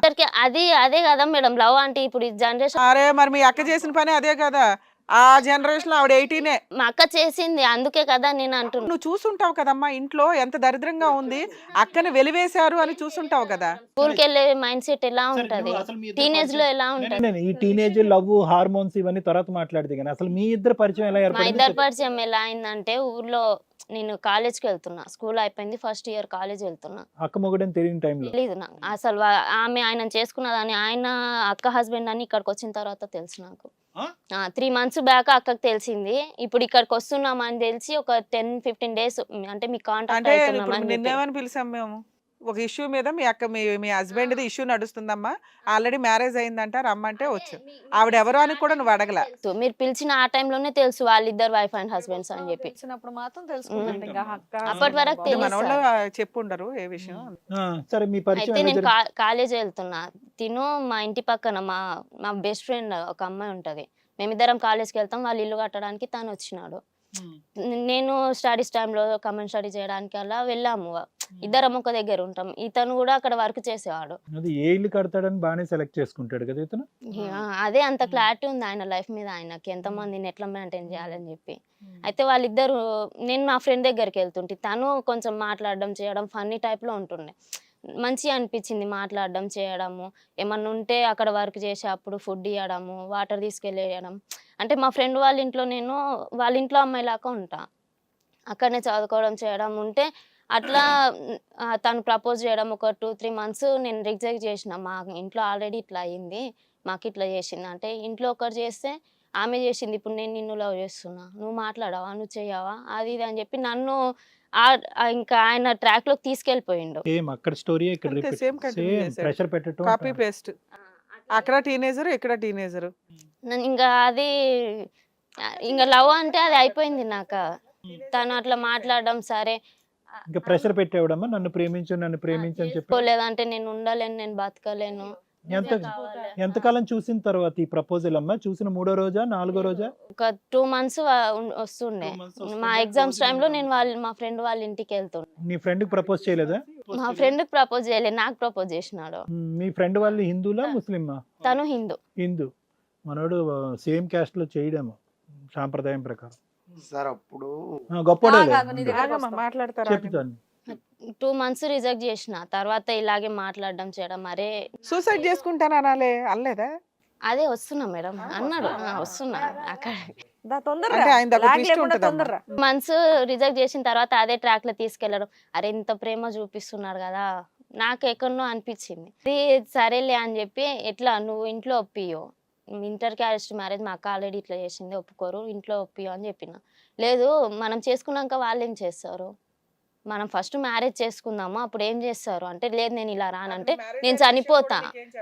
E: అదే కదా మేడం లవ్ అంటే. ఇప్పుడు ఈ జనరేషన్.
D: అరే మరి మీ అక్క చేసిన పని అదే కదా. ఆ జనరేషన్ ఆవిడ 18.
E: మా అక్క చేసింది, అందుకే కదా నేను అంటున్నా.
D: నువ్వు చూసుంటావు కదమ్మా ఇంట్లో ఎంత దరిద్రంగా ఉంది, అక్కని వెలివేశారు అని చూసుంటావు కదా.
E: స్కూల్ కి వెళ్ళే మైండ్ సెట్ ఎలా ఉంటది, టీనేజ్ లో ఎలా ఉంటది.
C: ఈ టీనేజ్ లవ్ హార్మోన్స్ ఇవన్నీ తర్వాత మాట్లాడితే కానీ అసలు మీ ఇద్దరు పరిచయం ఎలా
E: మా
C: ఏర్పడింది?
E: ఇద్దరు పరిచయం ఎలా అయిందంటే, ఊర్లో నేను కాలేజ్కి వెళ్తున్నా, స్కూల్ అయిపోయింది, ఫస్ట్ ఇయర్ కాలేజ్ వెళ్తున్నా.
C: అక్క మొగుడని తెలియని టైంలో
E: తెలీదు నాకు అసలు. ఆమె ఆయన చేసుకున్నదని, ఆయన అక్క హస్బెండ్ అని ఇక్కడికి వచ్చిన తర్వాత తెలుసు నాకు. 3 months బ్యాక్ అక్కకి తెలిసింది. ఇప్పుడు ఇక్కడికి వస్తున్నామని తెలిసి ఒక 10-15 days అంటే మీ కాంటాక్ట్
D: అంటే
E: అవుతున్నామని
D: నిన్నేమని పిలిచాం మేము ఒక ఇష్యూ మీద. మీ అక్క మీ హస్బెండ్ ది ఇష్యూ నడుస్తుందమ్మా, ఆల్రెడీ మ్యారేజ్ అయిందంట, రమ్మంటే వచ్చు. ఆవిడ ఎవరో అని కూడా నువ్వు అడగల.
E: మీరు పిలిచిన ఆ టైంలోనే తెలుసు వాళ్ళిద్దరు వైఫ్ అండ్ హస్బెండ్స్ అని చెప్పి.
A: మాత్రం తెలుసుకుందండి ఇంకా అక్క.
E: అప్పటి వరకు
D: మన
E: తెలుసు.
D: వాళ్ళు చెప్పుండరు ఏ విషయం.
C: సరే మీ
E: అయితే
C: పరిచయం ఎలా
E: నేను
C: జరిగింది?
E: కాలేజ్ వెళ్తున్నా. తిను మా ఇంటి పక్కన మా బెస్ట్ ఫ్రెండ్ ఒక అమ్మాయి ఉంటది. మేమిద్దరం కాలేజ్కి వెళ్తాం. వాళ్ళు ఇల్లు కట్టడానికి తను వచ్చినాడు. నేను స్టడీస్ టైంలో కమెంట్ స్టడీ చేయడానికి అలా వెళ్ళాము. ఇద్దరం ఒక దగ్గర ఉంటాం. ఇతను కూడా అక్కడ వర్క్ చేసేవాడు.
C: అది ఏ ఇల్లు కడతాడని బాగానే సెలెక్ట్ చేసుకుంటాడు కదా ఇతను.
E: అదే అంత క్లారిటీ ఉంది ఆయన లైఫ్ మీద, ఆయనకి ఎంతమందిని ఎట్లా మెయింటైన్ చేయాలని చెప్పి. అయితే వాళ్ళిద్దరు, నేను మా ఫ్రెండ్ దగ్గరికి వెళ్తుంటే తను కొంచెం మాట్లాడడం చేయడం ఫన్నీ టైప్లో ఉంటుండే. మంచిగా అనిపించింది మాట్లాడడం చేయడము. ఏమన్నా ఉంటే అక్కడ వర్క్ చేసే అప్పుడు ఫుడ్ ఇవ్వడము, వాటర్ తీసుకెళ్ళేయడం. అంటే మా ఫ్రెండ్ వాళ్ళ ఇంట్లో నేను వాళ్ళ ఇంట్లో అమ్మాయిలాగా ఉంటా, అక్కడనే చదువుకోవడం చేయడం ఉంటే అట్లా. తను ప్రపోజ్ చేయడం ఒక 2-3 months నేను రిజెక్ట్ చేసిన. మా ఇంట్లో ఆల్రెడీ ఇట్లా అయ్యింది, మాకు ఇట్లా చేసింది అంటే. ఇంట్లో ఒకరు చేస్తే ఆమె చేసింది, ఇప్పుడు నేను నిన్ను లవ్ చేస్తున్నా, నువ్వు మాట్లాడవా, నువ్వు చేయవా, అది ఇది అని చెప్పి నన్ను ఇంకా ఆయన ట్రాక్ లోకి తీసుకెళ్ళిపోయిండు.
C: సేమ్ అక్కడ స్టోరీ ఇక్కడ
D: అంతే,
C: రిపీట్.
D: same continue
C: సేమ్
D: చేశాడు.
C: ప్రెషర్ పెట్టడం.
D: Copy paste. అక్కడ టీనేజర్, ఇక్కడ టీనేజర్.
E: ఇంకా అది ఇంకా లవ్ అంటే అది అయిపోయింది నాకు. తను అట్లా మాట్లాడడం సరే,
C: ఇంకా ప్రెషర్ పెట్టేవాడమ్మా, నన్ను ప్రేమించు అని చెప్పి.
E: పోలేదంటే నేను ఉండలేను, నేను బతకలేను.
C: ఎంతకాలం చూసిన తర్వాత ఈ ప్రపోజల్ అమ్మా? చూసిన 3వ రోజా 4వ రోజా?
E: ఒక 2 months వస్తుండే. మా ఎగ్జామ్స్ టైంలో నేను మా ఫ్రెండ్ వాళ్ళ ఇంటికి వెళ్తుండే.
C: నీ ఫ్రెండ్ కి ప్రపోజ్ చేయలేదా?
E: మా ఫ్రెండ్ కి ప్రపోజ్ చేయలేదు, నాకు ప్రపోజ్ చేసినాడు.
C: మీ ఫ్రెండ్ వాళ్ళు హిందూలా ముస్లిమా?
E: తను హిందూ.
C: హిందూ. మనోడు సేమ్ క్యాస్ట్ లో చేయడము సాంప్రదాయం ప్రకారం.
F: సార్ అప్పుడు
C: గొప్పడే
A: నీ దగ్గరకు వస్తాం.
D: మాట్లాడతారా?
C: చెప్తాను.
E: 2 మంత్స్ రిజెక్ట్ చేసిన తర్వాత ఇలాగే మాట్లాడడం చేయడం అరే
D: సూసైడ్ చేసుకుంటాను అనాలే అనలేదా?
E: అదే వస్తున్నా మేడం అన్నాడు వస్తున్నా అక్కడ
D: అంటే ఆయన దగ్గర twist ఉంటుందమ్మా.
E: మంత్స్ రిజెక్ట్ చేసిన తర్వాత అదే ట్రాక్ లో తీసుకెళ్లడం అరే ఇంత ప్రేమ చూపిస్తున్నాడు కదా నాకు ఎక్కడనో అనిపించింది. ఇది సరేలే అని చెప్పి ఎట్లా నువ్వు ఇంట్లో ఒప్పియో ఇంటర్ క్యాస్ట్ మ్యారేజ్ మా అక్క ఆల్రెడీ ఇట్లా చేసింది ఒప్పుకోరు ఇంట్లో ఒప్పియో అని చెప్పిన. లేదు మనం చేసుకున్నాక వాళ్ళు ఏం చేస్తారు మనం ఫస్ట్ మ్యారేజ్ చేసుకుందాము అప్పుడు ఏం చేస్తారు అంటే లేదు నేను ఇలా రానంటే నేను చనిపోతా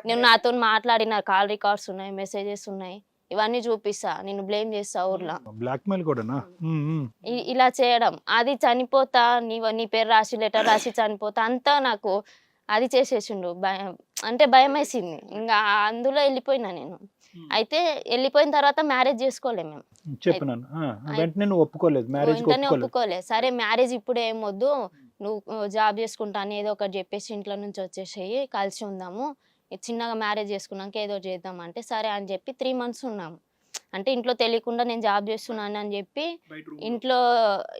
E: నేను నాతో మాట్లాడిన కాల్ రికార్డ్స్ ఉన్నాయి మెసేజెస్ ఉన్నాయి ఇవన్నీ చూపిస్తా నేను బ్లేమ్ చేస్తా ఊర్లో
C: బ్లాక్ మెయిల్ కూడానా?
E: ఇలా చేయడం అది చనిపోతా నీ పేరు రాసి లెటర్ రాసి చనిపోతా అంతా నాకు అది చేసేసిండు భయం అంటే భయం వేసింది ఇంకా అందులో వెళ్ళిపోయినా నేను. అయితే వెళ్ళిపోయిన తర్వాత మ్యారేజ్ చేసుకోలేము మేము
C: చెప్పినాను వెంటనే నువ్వు ఒప్పుకోలేదు మ్యారేజ్
E: వెంటనే ఒప్పుకోలేదు. సరే మ్యారేజ్ ఇప్పుడు ఏం వద్దు నువ్వు జాబ్ చేసుకుంటాను ఏదో ఒకటి చెప్పేసి ఇంట్లో నుంచి వచ్చేసేయి కలిసి ఉందాము చిన్నగా మ్యారేజ్ చేసుకున్నాక ఏదో చేద్దాం అంటే సరే అని చెప్పి 3 మంత్స్ ఉన్నాము. అంటే ఇంట్లో తెలియకుండా నేను జాబ్ చేస్తున్నాను అని చెప్పి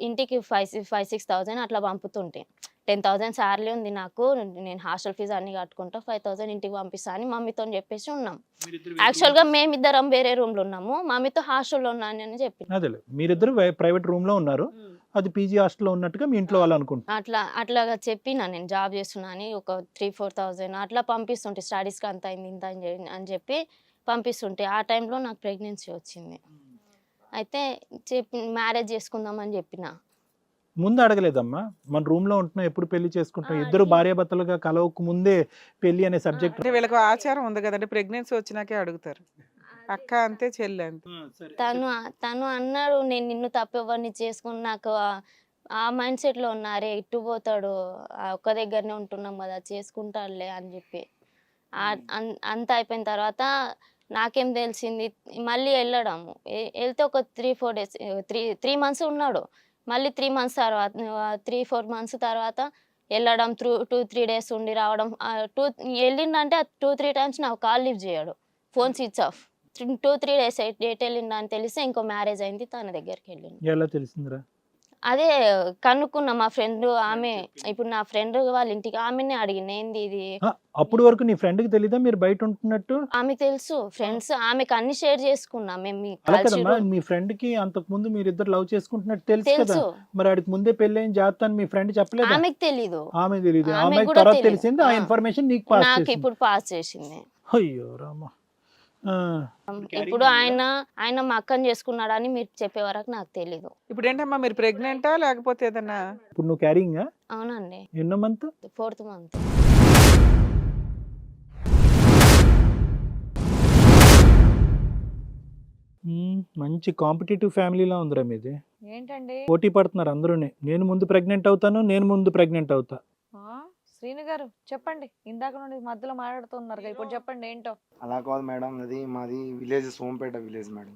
E: ఇంటికి 5,000-6,000 అట్లా పంపుతుంటే 10,000 శాలరీ ఉంది నాకు నేను హాస్టల్ ఫీజు అన్ని కట్టుకుంటా 5,000 ఇంటికి పంపిస్తా అని మమ్మీతో చెప్పేసి ఉన్నాం. యాక్చువల్గా మేమిద్దరం వేరే రూమ్ లో ఉన్నాము మమ్మీతో హాస్టల్లో ఉన్నాను అని చెప్పి
C: అదే మీరిద్దరు ప్రైవేట్ రూమ్ లో ఉన్నారు అది పీజీ హాస్టల్లో ఉన్నట్టుగా మీ ఇంట్లో వాళ్ళు అనుకుంటున్నారు.
E: అట్లాగా చెప్పినా నేను జాబ్ చేస్తున్నా అని ఒక 3,000-4,000 అట్లా పంపిస్తుంటే స్టడీస్కి అంత అయింది ఇంత అని చెప్పి పంపిస్తుంటే ఆ టైంలో నాకు ప్రెగ్నెన్సీ వచ్చింది. అయితే మ్యారేజ్ చేసుకుందామని చెప్పిన.
C: ముందు అడగలేదమ్మా మన రూమ్ లో ఉంటున్నాం ఎప్పుడు పెళ్లి చేసుకుంటాం ఇద్దరు భార్యాభర్తలుగా కలవక ముందే పెళ్లి అనే సబ్జెక్ట్
D: అంటే వీళ్ళకి ఆచారం ఉంది కదండి ప్రెగ్నెన్సీ వచ్చినాకే అడుగుతారు. అక్క అంతే చెల్లి అంతే.
E: తను అన్నాడు నేను నిన్ను తప్పెవరిని చేసుకుని నాకు ఆ మైండ్ సెట్ లో ఉన్నారే ఇటు పోతాడు ఒక్క దగ్గరనే ఉంటున్నాం కదా చేసుకుంటాడులే అని చెప్పి అంత అయిపోయిన తర్వాత నాకేం తెలిసింది మళ్ళీ వెళ్ళడము వెళ్తే ఒక 3-4 డేస్ 3 మంత్స్ ఉన్నాడు మళ్ళీ 3 మంత్స్ తర్వాత 3-4 మంత్స్ తర్వాత వెళ్ళడం 2-3 డేస్ ఉండి రావడం వెళ్ళిందంటే 2-3 టైమ్స్ నాకు కాల్ లిఫ్ట్ చేయడు phone switch off 2-3 days date వెళ్ళిందా అని తెలిసి ఇంకో మ్యారేజ్ అయింది తన దగ్గరికి వెళ్ళింది.
C: ఎలా తెలిసిందిరా?
E: అదే కనుక్కున్నా మా ఫ్రెండ్ ఆమె ఇప్పుడు నా ఫ్రెండ్ వాళ్ళ ఇంటికి ఆమెనే అడిగిన ఏంది ఇది
C: అప్పుడు వరకు నీ ఫ్రెండ్ కి తెలీదా మీరు బయట ఉంటున్నట్టు?
E: ఆమె తెలుసు ఫ్రెండ్స్ ఆమెకు అన్ని షేర్ చేసుకున్నాం మేము
C: కదమ్మా మీ ఫ్రెండ్ కి అంతకు ముందు మీరిద్దరు లవ్ చేసుకుంటున్నట్టు తెలుసు కదా మరి ఆడికి ముందే పెళ్ళైన జాగ్రత్త అని మీ ఫ్రెండ్ చెప్పలేదు?
E: ఆమెకు తెలీదు
C: ఆమెకు తెలీదు ఆమెకు తర్వాత తెలిసింది ఆ ఇన్ఫర్మేషన్ నీకు పాస్
E: నాకు
C: చేసింది.
E: ఇప్పుడు పాస్ చేసింది.
C: అయ్యో రామా.
E: ఇప్పుడు ఆయన మా అక్కని చేసుకున్నాడని మీరు చెప్పే వరకు నాకు తెలీదు.
D: ఇప్పుడు ఏంటమ్మా మీరు ప్రెగ్నెంటా లేకపోతే ఏదన్నా?
C: ఇప్పుడు నువ్వు క్యారింగ్?
E: అవునండి.
C: ఎన్నో మంత్?
E: 4th month.
C: మంచి కాంపిటేటివ్ ఫ్యామిలీలా ఉందిరా మీది.
A: ఏంటండి
C: పోటీ పడుతున్నారు అందరూనే నేను ముందు ప్రెగ్నెంట్ అవుతా.
A: శ్రీను గారు చెప్పండి ఇందాక నుండి మధ్యలో మాట్లాడుతున్నారు ఇప్పుడు చెప్పండి ఏంటో.
F: అలా కాదు మేడం అది మాది విలేజ్ సోంపేట విలేజ్ మేడం.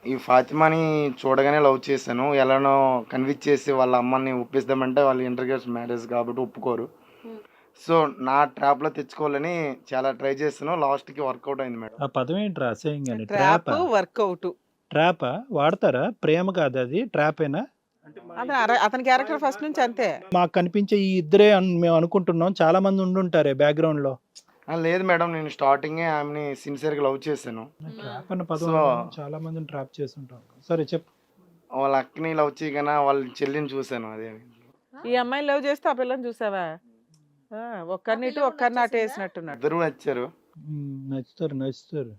F: ఈ ఫాతిమాని చూడగానే లవ్ చేశాను ఎలానో కన్విన్స్ చేసి వాళ్ళ అమ్మని ఒప్పిస్తామంటే వాళ్ళు ఇంటర్ క్యాస్ట్ మ్యారేజ్ కాబట్టి ఒప్పుకోరు. సో నా ట్రాప్ లో తెచ్చుకోవాలని చాలా ట్రై చేస్తాను లాస్ట్ కి వర్కౌట్ అయింది మేడం.
C: ఆ పదం ఏంట్రా అసహ్యంగానే?
D: ట్రాప్ వర్కౌట్
C: ట్రాపా వాడతారా? ప్రేమ కాదు అది ట్రాపేనా?
D: అతని క్యారెక్టర్ ఫస్ట్ నుంచి అంతే.
C: మాకు కనిపించే ఈ ఇద్దరే మేము అనుకుంటున్నాం చాలా మంది ఉండుంటారే బ్యాక్గ్రౌండ్ లో.
F: లేదు మేడం నేను స్టార్టింగ్ ఆమెని సిన్సియర్ గా లవ్ చేశాను.
C: ట్రాప్ అన్న పదం చాలా మందిని ట్రాప్ చేస్తుంటాం. సరే చెప్పు.
F: వాళ్ళ అక్కని లవ్ చేయగానే వాళ్ళ చెల్లిని చూశాను. అదే
D: ఈ అమ్మాయిని లవ్ చేస్తే ఆ పిల్లని చూసావా? ఒక్కరిని ఇటు ఒక్కరిని అటు వేసినట్టున్నాడు.
F: ఇద్దరు నచ్చారు.
C: నచ్చుతారు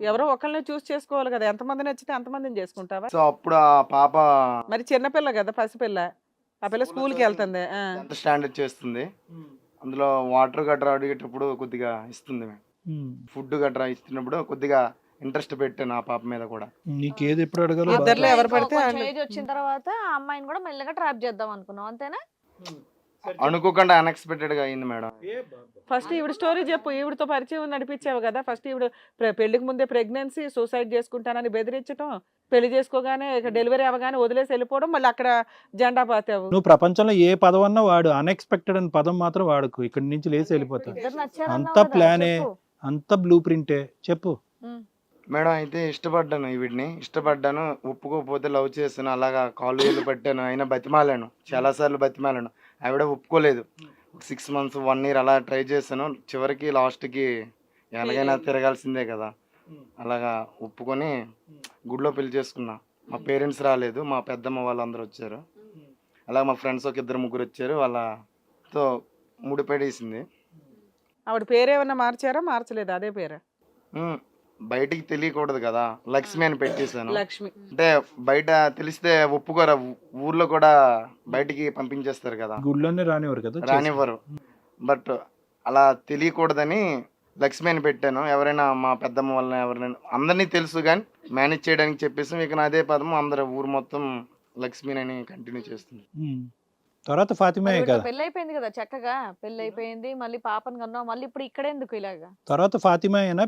D: ఎవరో ఒకరిని చూస్ చేసుకోవాలి కదా ఎంతమంది నచ్చితే అంతమందిని చేసుకుంటావా?
F: సో అప్పుడు ఆ పాప
D: మరి చిన్నపిల్ల కదా పసిపిల్ల ఆ పిల్ల స్కూల్కి వెళ్తుంది
F: స్టాండర్డ్ చేస్తుంది. అందులో వాటర్ గట్రా అడిగేటప్పుడు కొద్దిగా ఇస్తుంది ఫుడ్ గట్రా ఇస్తున్నప్పుడు కొద్దిగా ఇంట్రెస్ట్ పెట్టాను ఆ పాప మీద కూడా.
C: నీకేది ఎప్పుడు అడగాలో
D: ఇద్దరులో ఎవరు పడితే
A: ఏజ్ వచ్చిన తర్వాత ఆ అమ్మాయిని కూడా మెల్లగా ట్రాప్ చేద్దాం అనుకున్నాం అంతేనా?
F: అనుకోకుండా అన్ఎక్స్పెక్టెడ్ గా అయింది మేడం.
D: ఫస్ట్ ఈవిడ స్టోరీ చెప్పు. ఈవిడతో పరిచయం నడిపించావు కదా. ఫస్ట్ ఈవిడ పెళ్లికి ముందే ప్రెగ్నెన్సీ సూసైడ్ చేసుకుంటానని బెదిరించడం పెళ్లి చేసుకోగానే డెలివరీ అవ్వగానే వదిలేసి వెళ్ళిపోవడం మళ్ళీ అక్కడ జెండా పాతావు.
C: నువ్వు ప్రపంచంలో ఏ పదం అన్నా వాడు అన్ఎక్స్పెక్టెడ్ అని పదం మాత్రం వాడుకు ఇక్కడి నుంచి లేచి వెళ్ళిపోతావు. అంత ప్లానే అంత బ్లూ ప్రింటే చెప్పు.
F: మేడం అయితే ఇష్టపడ్డాను ఒప్పుకోకపోతే లవ్ చేస్తాను అలాగా కాళ్ళు వేలు పట్టాను అయినా బతిమాలాను చాలాసార్లు బతిమాలాను ఆవిడ ఒప్పుకోలేదు. 6 మంత్స్ 1 ఇయర్ అలా ట్రై చేశాను. చివరికి లాస్ట్కి ఎలాగైనా తిరగాల్సిందే కదా, అలాగా ఒప్పుకొని గుడిలో పెళ్లి చేసుకున్నా. మా పేరెంట్స్ రాలేదు, మా పెద్దమ్మ వాళ్ళందరూ వచ్చారు. అలా మా ఫ్రెండ్స్ ఒక 2-3 వచ్చారు, వాళ్ళతో ముడిపడేసింది.
D: ఆవిడ పేరేమన్నా మార్చారా మార్చలేదు అదే పేరా?
F: ఉమ్, బయటికి తెలియకూడదు కదా, లక్ష్మి అని పెట్టేశాను.
D: లక్ష్మి.
F: అంటే బయట తెలిస్తే ఒప్పుకోరా, ఊర్లో కూడా బయటికి పంపించేస్తారు కదా,
C: గుడిలోనే రానివ్వరు కదా,
F: రానివ్వరు. బట్ అలా తెలియకూడదని లక్ష్మి అని పెట్టాను. ఎవరైనా మా పెద్దమ్మ వాళ్ళని ఎవరైనా అందరినీ తెలుసు కానీ మేనేజ్ చేయడానికి చెప్పేసి మీకు అదే పదము అందరూ ఊరు మొత్తం లక్ష్మిని కంటిన్యూ చేస్తుంది.
C: తర్వాత ఫాతిమాయే కదా.
A: పెళ్లి అయిపోయింది కదా చక్కగా, పెళ్లి అయిపోయింది, మళ్ళీ పాపను కన్నావు, మళ్ళీ ఇప్పుడు ఇక్కడ ఎందుకు ఇలాగా?
C: తర్వాత ఫాతిమాయేనా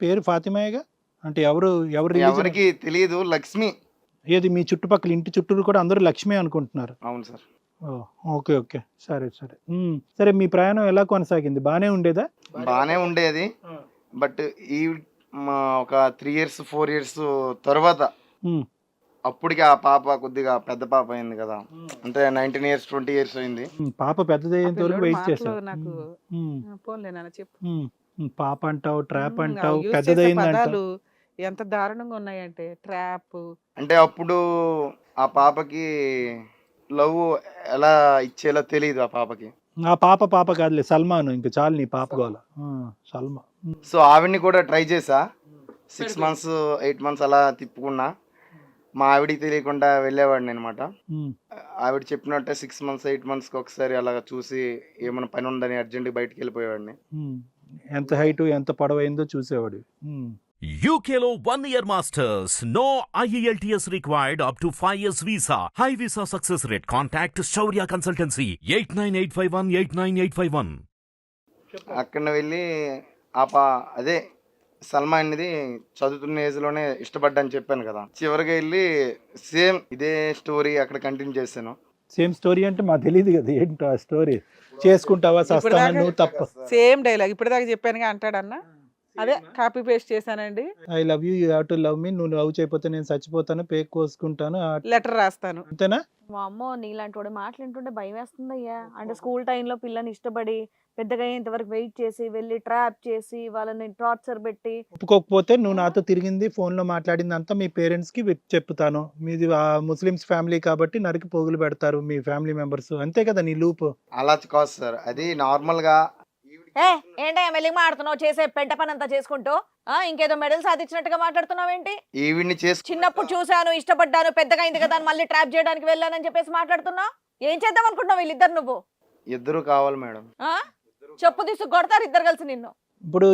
C: పేరు ఫాతిమాయేగా? అంటే ఎవరు religion?
F: ఎవరికి తెలియదు, లక్ష్మి.
C: ఏది మీ చుట్టుపక్కల ఇంటి చుట్టూరు కూడా అందరూ లక్ష్మి అనుకుంటున్నారు?
F: అవును సార్.
C: ఓకే ఓకే, సరే సరే. సరే, మీ ప్రయాణం ఎలా కొనసాగింది? బానే ఉండేదా?
F: బాగానే ఉండేది. బట్ ఈ మా ఒక 3 years 4 years తర్వాత
C: ఉమ్,
F: అప్పటికి ఆ పాప కొద్దిగా పెద్ద పాప అయింది కదా, అంటే 19 years 20 years అయింది.
C: పాప పెద్దదయ్యేంత వరకు వెయిట్
D: మాటలు
C: చేశారు.
D: నాకు పోన్లే నాన్న చెప్పు.
C: పాప అంటావు, ట్రాప్ అంటావు,
D: యూజ్ చేసే
C: పెద్దదైంది అంటావు.
D: పదాలు ఎంత దారుణంగా ఉన్నాయంటే ట్రాప్.
F: అంటే అప్పుడు ఆ పాపకి లవ్ ఎలా ఇచ్చేలా తెలియదు ఆ పాపకి.
C: ఆ పాప కాదులే, సల్మాను. ఇంకా చాలు నీ పాప గోల. సల్మా.
F: సో ఆవిడ్ని కూడా ట్రై చేసా, 6 months 8 months అలా తిప్పుకున్నా. మా ఆవిడికి తెలియకుండా వెళ్ళేవాడిని అనమాట. ఆవిడ చెప్పినట్టే 6 months 8 months ఒకసారి అలాగా చూసి ఏమైనా పని ఉందని అర్జెంట్ బయటికి వెళ్ళిపోయేవాడిని.
C: ఎంత హైట్ ఎంత పొడవైందో చూసేవాడు.
G: UKలో 1 year masters. No IELTS required up to 5 years visa. High visa success rate. Contact Shaurya Consultancy 89851 89851.
F: అక్కడ వెళ్ళి అదే సల్మా అనేది చదువుతున్న ఏజ్ లోనే ఇష్టపడ్డాని చెప్పాను కదా, చివరిగా వెళ్ళి సేమ్ ఇదే స్టోరీ అక్కడ కంటిన్యూ చేశాను.
C: సేమ్ స్టోరీ అంటే మాకు తెలియదు కదా ఏంటో ఆ స్టోరీ. చేసుకుంటావా సస్తా నువ్వు తప్ప.
D: సేమ్ డైలాగ్ ఇప్పటిదాకా చెప్పానుగా అంటాడన్నా, అదే కాపీ పేస్ట్ చేశానండి.
C: I love you, you have to love మీ. నువ్వు లవ్ చేయకపోతే నేను చచ్చిపోతాను, పేక్ కోసుకుంటాను.
D: లెటర్ రాస్తాను.
C: అంతేనా?
A: మా అమ్మో నీలాంటి వాడు మాట్లాడుతుంటే భయం వేస్తుంది అయ్యా. అంటే స్కూల్ టైంలో పిల్లని ఇష్టపడి పెద్దగా ఇంతవరకు వెయిట్ చేసి వెళ్ళి ట్రాప్ చేసి వాళ్ళని టార్చర్ పెట్టి.
C: ఒప్పుకోకపోతే నువ్వు నాతో తిరిగింది ఫోన్ లో మాట్లాడింది అంతా మీ పేరెంట్స్ కి చెప్తాను. మీది ముస్లిమ్స్ ఫ్యామిలీ కాబట్టి నరికి పోగులు పెడతారు మీ ఫ్యామిలీ మెంబర్స్. అంతే కదా నీ లూప్?
F: అలా కాదు సార్, అది నార్మల్ గా.
A: ఏంటో మెల్లిగా మాడుతున్నావు, చేసే పెంట పని అంతా చేసుకుంటూ ఇంకేదో మెడల్ సాధించినట్టుగా మాట్లాడుతున్నావు ఏంటి?
F: ఈవిడ్ని
A: చిన్నప్పుడు చూశాను, ఇష్టపడ్డాను, పెద్దగా అయింది కదా అని మళ్ళీ ట్రాప్ చేయడానికి వెళ్ళానని చెప్పేసి మాట్లాడుతున్నావు. ఏం చేద్దాం అనుకుంటున్నావు వీళ్ళిద్దరు? నువ్వు
F: ఇద్దరు కావాలి మేడం.
A: చెప్పు తీసు కొడతారు ఇద్దరు కలిసి నిన్ను.
C: ఇప్పుడు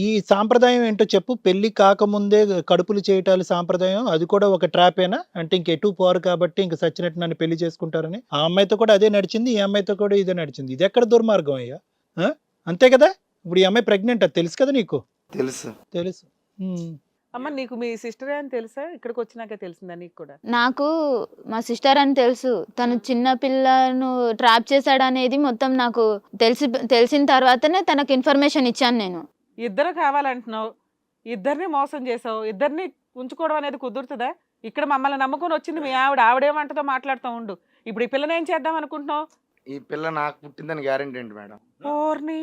C: ఈ సాంప్రదాయం ఏంటో చెప్పు. పెళ్లి కాకముందే కడుపులు చేయటాలు సాంప్రదాయం, అది కూడా ఒక ట్రాపేనా? అంటే ఇంకెటు పోరు కాబట్టి ఇంక సచ్చినట్టు నన్ను పెళ్లి చేసుకుంటారని. ఆ అమ్మాయితో కూడా అదే నడిచింది, ఈ అమ్మాయితో కూడా ఇదే నడిచింది. ఇది ఎక్కడ దుర్మార్గం అయ్యా? అంతే కదా? ఇప్పుడు ఈ అమ్మాయి ప్రెగ్నెంట్, అది తెలుసు కదా నీకు?
F: తెలుసు.
D: అమ్మ నీకు మీ సిస్టర్ అని తెలుసా? ఇక్కడికి వచ్చినాకే తెలిసిందా నీకు కూడా?
B: నాకు మా సిస్టర్ అని తెలుసు. తను చిన్న పిల్లను ట్రాప్ చేశాడు అనేది మొత్తం నాకు తెలిసిన తర్వాతనే తనకు ఇన్ఫర్మేషన్ ఇచ్చాను నేను.
D: ఇద్దరు కావాలంటున్నావు, ఇద్దరిని మోసం చేసావు, ఇద్దరిని ఉంచుకోవడం అనేది కుదురుతుందా? ఇక్కడ మమ్మల్ని నమ్ముకొని వచ్చింది మీ ఆవిడేమంటదో మాట్లాడుతూ ఉండు. ఇప్పుడు ఈ పిల్లని ఏం చేద్దాం అనుకుంటున్నావు?
F: ఈ పిల్ల నాకు పుట్టిందని గ్యారెంటీ ఏంటి మేడం?
D: ఓర్ని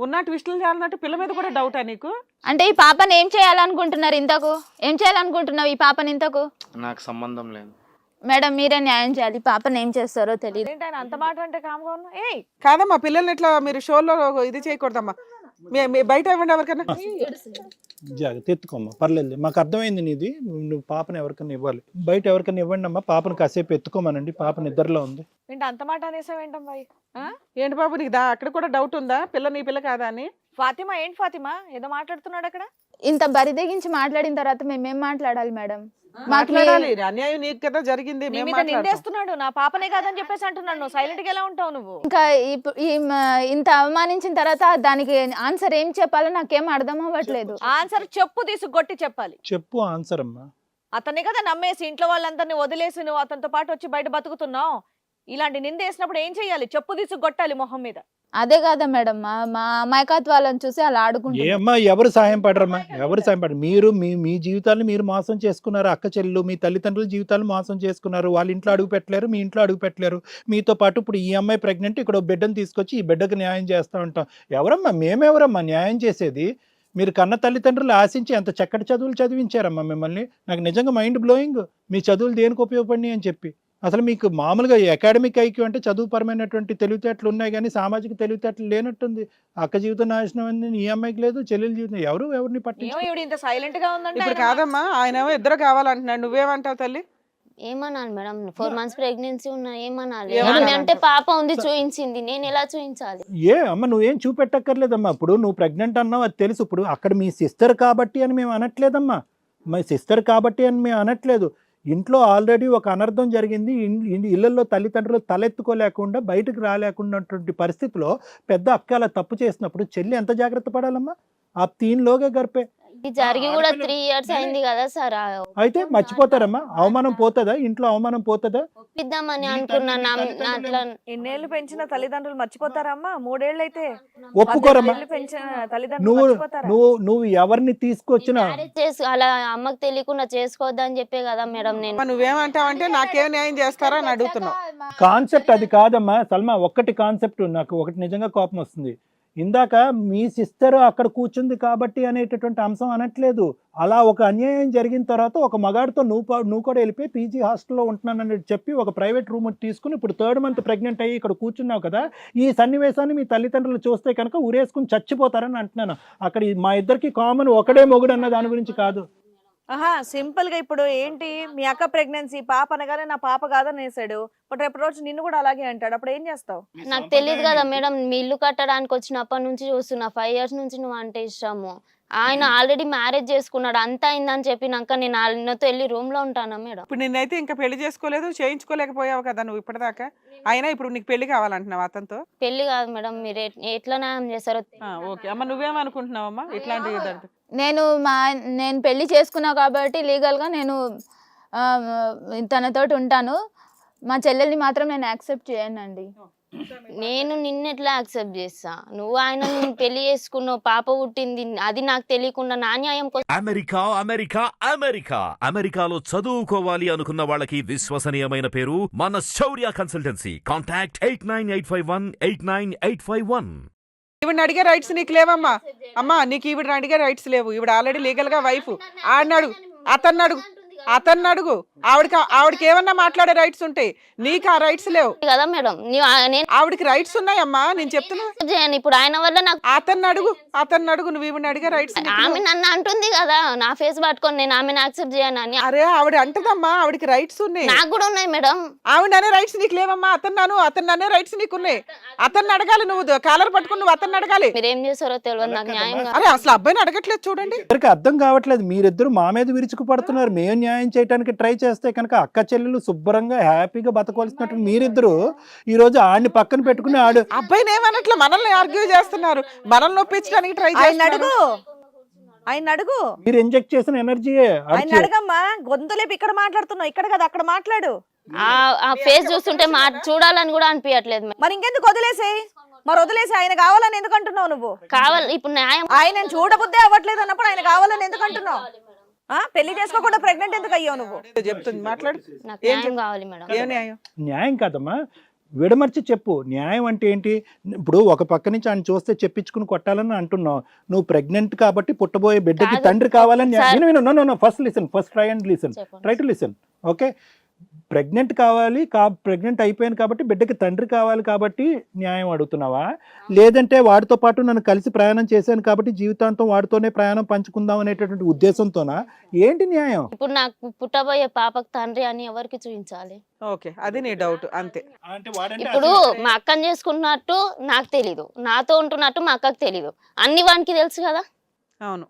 D: ఉన్న ట్విస్టులు చేయాలన్నట్టు పిల్ల మీద కూడా డౌటా నీకు?
B: అంటే ఈ పాపని ఏం చేయాలనుకుంటున్నారు ఇంతకు? ఏం చేయాలనుకుంటున్నావు ఈ పాపని ఇంతకు?
F: నాకు సంబంధం లేదు
B: మేడం, మీరే న్యాయం చేయాలి. ఈ పాపని ఏం చేస్తారో తెలియదు.
A: ఏంటి అంత మాట అంటే కామ్గా ఉన్నా?
D: కాదమ్మా, పిల్లల్ని ఇట్లా మీరు షోలో ఇది చేయకూడదమ్మా. మీ బయట ఇవ్వండి ఎవరికైనా.
C: జాగ్రత్త, ఎత్తుకోమ్మా, పర్లేదు. మాకు అర్థమైంది నీది. నువ్వు పాపను ఎవరికైనా ఇవ్వాలి, బయట ఎవరికైనా ఇవ్వండి అమ్మా. పాపను కాసేపు ఎత్తుకోమనండి, పాప నిద్రలో ఉంది.
A: ఏంటి అంత మాట అనేసావేంటమ్మాయి?
D: ఏంటి బాబు నీకు అక్కడ కూడా డౌట్ ఉందా పిల్ల నీ పిల్ల కాదా అని?
A: ఫాతిమా ఏంటి ఫాతిమా ఏదో మాట్లాడుతున్నాడు అక్కడ?
B: ఇంత బరిదెగించి మాట్లాడిన తర్వాత మేమేం మాట్లాడాలి మేడం?
D: మాట్లాడాలి, అన్యాయం నీకు కదా జరిగింది.
A: నీ మీద నిందేస్తున్నాడు, నా పాపనే కాదని చెప్పేసి అంటున్నాడు. నువ్వు సైలెంట్ గా ఎలా ఉంటావు నువ్వు?
B: ఇంకా ఇంత అవమానించిన తర్వాత దానికి ఆన్సర్ ఏం చెప్పాలో నాకేం అర్థం అవ్వట్లేదు.
A: ఆన్సర్ చెప్పు తీసుకొట్టి చెప్పాలి.
C: చెప్పు ఆన్సర్ అమ్మా.
A: అతన్ని కదా నమ్మేసి ఇంట్లో వాళ్ళందరినీ వదిలేసి నువ్వు అతనితో పాటు వచ్చి బయట బతుకుతున్నావు. ఇలాంటి నింద వేసినప్పుడు ఏం చేయాలి? చెప్పు తీసి కొట్టాలి మొహం మీద.
B: అదే కదా మేడం, మా అమాయకత్వాలను చూసి అలా ఆడుకుంటున్నారు.
C: ఏమ్మా ఎవరు సాయం పడరమ్మా, ఎవరు సాయం పడరు. మీరు మీ జీవితాన్ని మీరు మోసం చేసుకున్నారు. అక్క చెల్లెలు మీ తల్లిదండ్రుల జీవితాలు మోసం చేసుకున్నారు. వాళ్ళ ఇంట్లో అడుగు పెట్టలేరు, మీ ఇంట్లో అడుగు పెట్టలేరు. మీతో పాటు ఇప్పుడు ఈ అమ్మాయి ప్రెగ్నెంట్, ఇక్కడ బిడ్డను తీసుకొచ్చి ఈ బిడ్డకు న్యాయం చేస్తూ ఉంటాం. ఎవరమ్మా మేమెవరమ్మా న్యాయం చేసేది? మీరు కన్న తల్లిదండ్రులు ఆశించి ఎంత చక్కటి చదువులు చదివించారమ్మా మిమ్మల్ని. నాకు నిజంగా మైండ్ బ్లోయింగ్ మీ చదువులు దేనికి ఉపయోగపడినాయి అని చెప్పి. అసలు మీకు మామూలుగా అకాడమిక్ ఐక్యూ అంటే చదువుపరమైనటువంటి తెలివితేటలు ఉన్నాయి కానీ సామాజిక తెలివితేటలు లేనట్టుంది. అక్క జీవితం నాశనం అయింది, ఈ అమ్మాయికి లేదు, చెల్లెల జీవితం ఎవరిని
A: ఏమో
C: పట్టించు.
A: ఈవిడ ఇంత సైలెంట్ గా ఉందంటే
D: ఇప్పుడు కాదమ్మా, ఆయన ఏమో ఇద్దరు కావాలంటున్నాడు, నువ్వేమంటావు తల్లి?
E: ఏమనాలి మేడం, 4 months ప్రెగ్నెన్సీ ఉన్నా ఏమనాలి?
D: ఏమనాలి
E: ఆమె అంటే
D: అంటావు?
E: పాప ఉంది చూయించింది, నేను ఎలా చూయించాలి?
C: అమ్మ నువ్వేం చూపెట్టక్కర్లేదమ్మా. ఇప్పుడు నువ్వు ప్రెగ్నెంట్ అన్నావు, అది తెలుసు. ఇప్పుడు అక్కడ మీ సిస్టర్ కాబట్టి అని మేము అనట్లేదమ్మా, మీ సిస్టర్ కాబట్టి అని మేము అనట్లేదు. ఇంట్లో ఆల్రెడీ ఒక అనర్థం జరిగింది. ఇళ్లలో తల్లిదండ్రులు తలెత్తుకోలేకుండా బయటకు రాలేకున్నటువంటి పరిస్థితిలో పెద్ద అక్క అలా తప్పు చేసినప్పుడు చెల్లి ఎంత జాగ్రత్త పడాలమ్మా? ఆ 3 లోగే గర్పే.
E: ఇది జరిగి కూడా 3 years అయింది కదా సార్.
C: అయితే మర్చిపోతారమ్మా? అవమానం పోతుందా? ఇంట్లో అవమానం పోతుందా?
E: ఒప్పిద్దామని అనుకున్నాను. అట్లా
A: ఎన్నేళ్ళు పెంచిన తల్లిదండ్రులు మర్చిపోతారమ్మా? 3 ఏళ్ళు అయితే
C: ఒప్పుకోరమ్మా.
A: 18 ఏళ్ళు పెంచిన తల్లిదండ్రులు
C: నువ్వు
A: మర్చిపోతారా?
C: నువ్వు ఎవరిని తీసుకొచ్చినా
E: అలా అమ్మకి తెలియకుండా చేసుకోవద్దని చెప్పే కదా మేడం నేను.
D: అమ్మా, నువ్వేమంటావంటే నాకేం న్యాయం చేస్తారా అని అడుగుతున్నావు.
C: కాన్సెప్ట్ అది కాదమ్మా సల్మా. ఒక్కటి కాన్సెప్ట్ నాకు ఒకటి నిజంగా కోపం వస్తుంది. ఇందాక మీ సిస్టర్ అక్కడ కూర్చుంది కాబట్టి అనేటటువంటి అంశం అనట్లేదు. అలా ఒక అన్యాయం జరిగిన తర్వాత ఒక మగాడితో నువ్వు కూడా వెళ్ళిపోయి పీజీ హాస్టల్లో ఉంటున్నానని చెప్పి ఒక ప్రైవేట్ రూమ్ తీసుకుని ఇప్పుడు 3rd month ప్రెగ్నెంట్ అయ్యి ఇక్కడ కూర్చున్నావు కదా. ఈ సన్నివేశాన్ని మీ తల్లిదండ్రులు చూస్తే కనుక ఊరేసుకుని చచ్చిపోతారని అంటున్నాను. అక్కడ మా ఇద్దరికి కామన్ ఒకడే మొగుడు అన్న దాని గురించి కాదు.
A: ఆహా, సింపుల్ గా ఇప్పుడు ఏంటి, మీ అక్క ప్రెగ్నెన్సీ పాప అనగానే నా పాప కాదని వేసాడు. బట్ రేపు రోజు నిన్ను కూడా అలాగే అంటాడు. అప్పుడు ఏం చేస్తావు?
E: నాకు తెలియదు కదా మేడం, మీ ఇల్లు కట్టడానికి వచ్చినప్పటి నుంచి చూస్తున్నా. 5 years నుంచి నువ్వు అంటే ఇష్టము. ఆయన ఆల్రెడీ మ్యారేజ్ చేసుకున్నాడు, అంతా అయిందని చెప్పినాక నేను ఆయనతో వెళ్ళి రూమ్ లో ఉంటానా మేడం?
D: ఇప్పుడు నిన్నైతే ఇంకా పెళ్లి చేసుకోలేదు, చేయించుకోలేకపోయావు కదా నువ్వు ఇప్పటిదాకా. అయినా ఇప్పుడు నీకు పెళ్లి కావాలంటున్నావు అతనితో?
E: పెళ్లి కాదు మేడం, మీరు ఎట్లా న్యాయం చేస్తారో.
D: ఓకే అమ్మ, నువ్వేమనుకుంటున్నావమ్మా ఇట్లాంటి?
B: నేను పెళ్లి చేసుకున్నా కాబట్టి లీగల్గా నేను తనతోటి ఉంటాను. మా చెల్లెల్ని మాత్రం నేను యాక్సెప్ట్ చేయనండి.
E: నేను నిన్నెట్లా యాక్సెప్ట్ చేస్తా? నువ్వు ఆయన పెళ్లి చేసుకున్నావు, పాప పుట్టింది, అది నాకు తెలియకుండా నా న్యాయం కోసం.
G: అమెరికాలో చదువుకోవాలి అనుకున్న వాళ్ళకి విశ్వసనీయమైన పేరు మన శౌర్య కన్సల్టెన్సీ. కాంటాక్ట్ 8985189851.
D: ఈవిడ అడిగే రైట్స్ నీకు లేవమ్మా. అమ్మా, నీకు ఈవిడ అడిగే రైట్స్ లేవు. ఈవిడ ఆల్రెడీ లీగల్ గా వైఫ్. అతన్ని అడుగు. ఆవిడకి ఏమన్నా మాట్లాడే రైట్స్ ఉంటాయి, నీకు ఆ రైట్స్ లేవు
E: కదా మేడం. నేను
D: ఆవిడకి రైట్స్ ఉన్నాయమ్మా, నేను చెప్తున్నా.
E: చేయను ఇప్పుడు ఆయన వల్ల నాకు.
D: అతన్ని అడుగు, నువ్వు ఈవిడ అడిగే రైట్స్.
E: ఆమె నన్ను అంటుంది కదా, నా ఫేస్ పట్టుకొని నేను ఆమెను యాక్సెప్ట్ చేయను అని.
D: అరే ఆవిడ అంటదమ్మా, ఆవిడకి రైట్స్ ఉన్నాయి.
E: నాకు కూడా ఉన్నాయి మేడం.
D: ఆవిడ అనే రైట్స్ నీకు లేవమ్మా. అతన్ని అనే రైట్స్ నీకున్నాయి. అతన్ని అడగాలి, నువ్వు కాలర్ పట్టుకుని నువ్వు అతన్ని అడగాలి.
E: మీరు ఏం చేస్తారో తెలియదు నాకు న్యాయంగా.
D: అరే అసలు అబ్బాయిని అడగట్లేదు చూడండి.
C: ఇద్దరికి అర్థం కావట్లేదు. మీరిద్దరు మా మీద విరుచుకు పడుతున్నారు. మేము న్యాయం చేయడానికి ట్రై చేస్తే కనుక అక్క చెల్లెలు శుభ్రంగా హ్యాపీగా బతకవలసినట్టు మీరిద్దరు ఈ రోజు ఆడిని పక్కన పెట్టుకుని
D: అబ్బాయిని ఏమన్నట్లు మనల్ని ఆర్గ్యూ చేస్తున్నారు, మనల్ని ఒప్పించడానికి ట్రై చేస్తున్నారు.
A: ఆయన అడుగు.
C: మీరు ఇంజెక్ట్ చేసిన ఎనర్జీయే.
A: ఆయన అడగమ్మా, గొంతులేపి ఇక్కడ మాట్లాడుతున్నావు, ఇక్కడ కదా అక్కడ మాట్లాడు.
E: ఆ ఫేస్ చూస్తుంటే చూడాలని కూడా అనిపించట్లేదు.
A: మరి ఇంకెందుకు వదిలేసేయ్? ఆయన కావాలని ఎందుకు అంటున్నావు నువ్వు?
E: కావాలి ఇప్పుడు న్యాయం.
A: ఆయన చూడబుద్దే అవ్వట్లేదు అన్నప్పుడు ఆయన కావాలని ఎందుకు అంటున్నావు? పెళ్లి చేసుకోకుండా ప్రెగ్నెంట్ ఎందుకు అయ్యావు నువ్వు?
D: చెప్తుంది, మాట్లాడు.
E: నాకు న్యాయం కావాలి మేడం.
D: ఏం న్యాయం?
C: న్యాయం కాదమ్మా, విడమర్చి చెప్పు. న్యాయం అంటే ఏంటి? ఇప్పుడు ఒక పక్క నుంచి ఆయన చూస్తే చెప్పించుకుని కొట్టాలని అంటున్నావు. నువ్వు ప్రెగ్నెంట్ కాబట్టి పుట్టబోయే బిడ్డకి తండ్రి కావాలని. First try to listen. Okay, pregnant కావాలి, ప్రెగ్నెంట్ అయిపోయాను కాబట్టి బిడ్డకి తండ్రి కావాలి కాబట్టి న్యాయం అడుగుతున్నావా? లేదంటే వాడితో పాటు నన్ను కలిసి ప్రయాణం చేశాను కాబట్టి జీవితాంతం వాడితోనే ప్రయాణం పంచుకుందాం అనేటటువంటి ఉద్దేశంతోనా? ఏంటి న్యాయం?
E: ఇప్పుడు నాకు పుట్టబోయే పాపకు తండ్రి అని ఎవరికి చూపించాలి?
D: ఓకే, అది నీ డౌట్ అంతే.
E: ఇప్పుడు మా అక్కని చేసుకున్నట్టు నాకు తెలీదు, నాతో ఉంటున్నట్టు మా అక్కకి తెలీదు, అన్ని వానికి తెలుసు కదా.
D: అవును,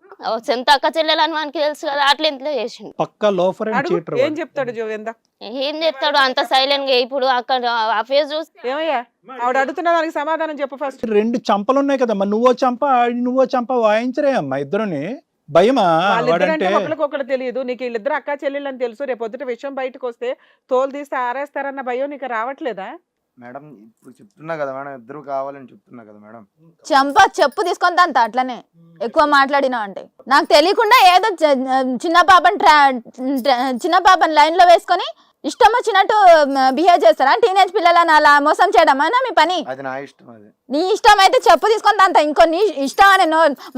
E: సొంత అక్క చెల్లెలని వానికి తెలుసు కదా. అట్లా ఎంత చేసిండు?
C: పక్కా లోఫర్ అండ్ చీటర్.
D: ఏం చెప్తాడు జోవేందా?
E: ఏం చెప్తాడు అంత సైలెంట్ గా? ఇప్పుడు అక్కడ ఆ ఫేస్ చూసి
D: ఏమయ్యా ఆవిడ అడుగుతున్న దానికి సమాధానం చెప్పు ఫస్ట్.
C: 2 చంపలు ఉన్నాయి కదమ్మా, నువ్వో చంప వాయించరే అమ్మా ఇద్దరుని. భయమా
D: వాళ్ళిద్దరంటే
C: వాడంటే?
D: ఒకరికొకరు తెలియదు, నీకు వీళ్ళిద్దరు అక్క చెల్లెళ్ళు అని తెలుసు, రేపు పొద్దుట విషయం బయటకు వస్తే తోలు తీస్తే ఆరేస్తారన్న భయం నీకు రావట్లేదా?
F: మేడం ఇప్పుడు చెప్తున్నా కదా మేడం, ఇద్దరు కావాలని చెప్తున్నా కదా మేడం.
B: చెప్పు తీసుకొని అంత అట్లనే ఎక్కువ మాట్లాడినావు అంటే నాకు తెలియకుండా ఏదో చిన్న పాపని లైన్ లో వేసుకొని ఇష్టం వచ్చినట్టు బిహేవ్ చేస్తారా? టీనేజ్ పిల్లలని అలా మోసం చేయడమేనా మీ పని?
F: అది నా ఇష్టం. అది
B: నీ ఇష్టం అయితే చెప్పు తీసుకొని అంత ఇంకో నీ ఇష్టం అనే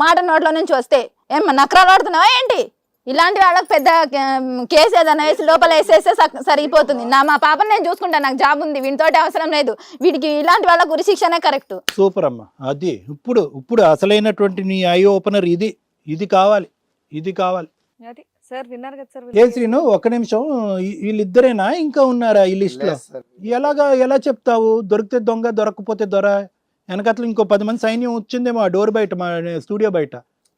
B: మాట నోట్లో నుంచి వస్తే ఏం నక్రాలు ఆడుతున్నావా ఏంటి? ఇలాంటి వాళ్ళకి పెద్ద కేసు ఏదైనా వేసి లోపల వేసేస్తే సరిగిపోతుంది. మా పాపని నేను చూసుకుంటాను, నాకు జాబ్ ఉంది, వీటితోటి అవసరం లేదు, వీడికి ఇలాంటి వాళ్ళకి ఉరి శిక్షనే కరెక్ట్.
C: సూపర్ అమ్మా. అది ఇప్పుడు అసలైనటువంటి నీ ఐ ఓపెనర్ ఇది కావాలి, ఇది కావాలి.
A: అది సార్ విన్నారు కదా సార్.
C: ఏ శ్రీను, ఒక్క నిమిషం, వీళ్ళిద్దరేనా ఇంకా ఉన్నారా ఈ లిస్ట్ లో?
F: లేదు సార్.
C: ఎలా చెప్తావు? దొరికితే దొంగ, దొరకకపోతే దొర. వెనకట్ల ఇంకో 10 మంది సైన్యం వచ్చిందేమో ఆ డోర్ బయట, మా స్టూడియో బయట.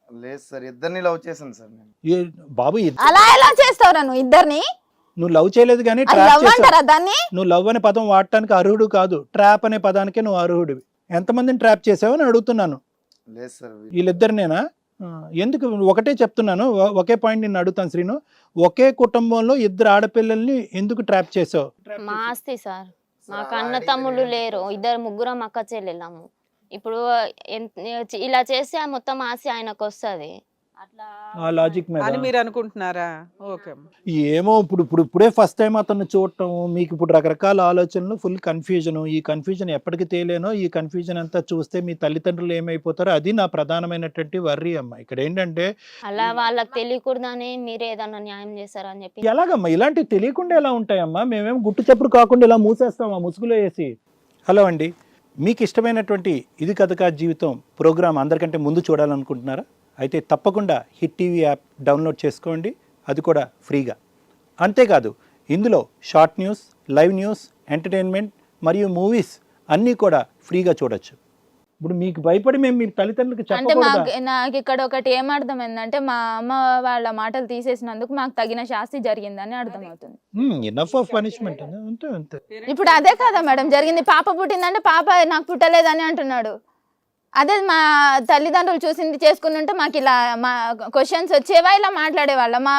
F: లేదు సార్, ఇద్దరిని లవ్ చేశాను సార్ నేను.
C: బాబు
B: అలా ఎలా చేస్తావురా నువ్వు ఇద్దరిని?
C: నువ్వు లవ్ చేయలేదు కానీ
B: అది
C: ట్రాప్
B: లవ్
C: చేసావు.
B: అంటారా దాన్ని?
C: నువ్వు లవ్ అనే పదం వాడటానికి అర్హుడు కాదు, ట్రాప్ అనే పదానికే నువ్వు అర్హుడివి. ఎంతమందిని ట్రాప్ చేసావు అని అడుగుతున్నాను.
F: లేదు సార్.
C: వీళ్ళిద్దరినేనా? ఎందుకు ఒకటే చెప్తున్నాను, ఒకే పాయింట్ నిన్ను అడుగుతాను శ్రీను. ఒకే కుటుంబంలో ఇద్దరు ఆడపిల్లల్ని ఎందుకు ట్రాప్ చేసావు?
E: మా ఆస్తి సార్, మాకు అన్న తమ్ముళ్ళు లేరు, ముగ్గురం అక్క చెల్లెళ్ళాము. ఇప్పుడు ఇలా చేస్తే మొత్తం ఆస్తి ఆయనకు వస్తుంది. అట్లా
C: ఆ లాజిక్
D: అని
C: మీద
D: మీరు అనుకుంటున్నారా? ఓకే.
C: ఏమో ఇప్పుడే ఫస్ట్ టైం అతన్ని చూడటం, మీకు ఇప్పుడు రకరకాల ఆలోచనలు, ఫుల్ కన్ఫ్యూజన్. ఈ కన్ఫ్యూజన్ ఎప్పటికి తేలేనో, ఈ కన్ఫ్యూజన్ అంతా చూస్తే మీ తల్లిదండ్రులు ఏమైపోతారో అది నా ప్రధానమైనటువంటి వర్రీ అమ్మ. ఇక్కడ ఏంటంటే
E: అలా వాళ్ళకి తెలియకూడదని మీరే ఏదన్నా న్యాయం చేస్తారని చెప్పి.
C: ఎలాగమ్మా ఇలాంటివి తెలియకుండా ఎలా ఉంటాయమ్మా? మేమేం గుట్టు చప్పుడు కాకుండా ఇలా మూసేస్తామా ముసుగులో వేసి? హలో అండి, మీకు ఇష్టమైనటువంటి ఇది కథ కాదు జీవితం ప్రోగ్రామ్ అందరికంటే ముందు చూడాలనుకుంటున్నారా? అయితే తప్పకుండా హిట్ టీవీ యాప్ డౌన్లోడ్ చేసుకోండి, అది కూడా ఫ్రీగా. అంతేకాదు ఇందులో short news, live news, entertainment మరియు మూవీస్ అన్నీ కూడా ఫ్రీగా చూడొచ్చు. ఇప్పుడు మీకు భయపడి మేము మీ తల్లిదండ్రులకు
B: అంటే
C: చెప్పకూడదా?
B: నాకు ఇక్కడ ఒకటి ఏమర్థమైందంటే మా అమ్మ వాళ్ళ మాటలు తీసేసినందుకు మాకు తగిన శాస్తి జరిగిందని అర్థమవుతుంది.
C: ఎనఫ్ ఆఫ్ పనిష్మెంట్ అంతే అంతే.
B: ఇప్పుడు అదే కదా మేడం జరిగింది. పాప పుట్టిందంటే పాప నాకు పుట్టలేదని అంటున్నాడు. అదే మా తల్లిదండ్రులు చూసింది చేసుకుని ఉంటే మాకు ఇలా మా క్వశ్చన్స్ వచ్చేవా, ఇలా మాట్లాడేవాళ్ళ. మా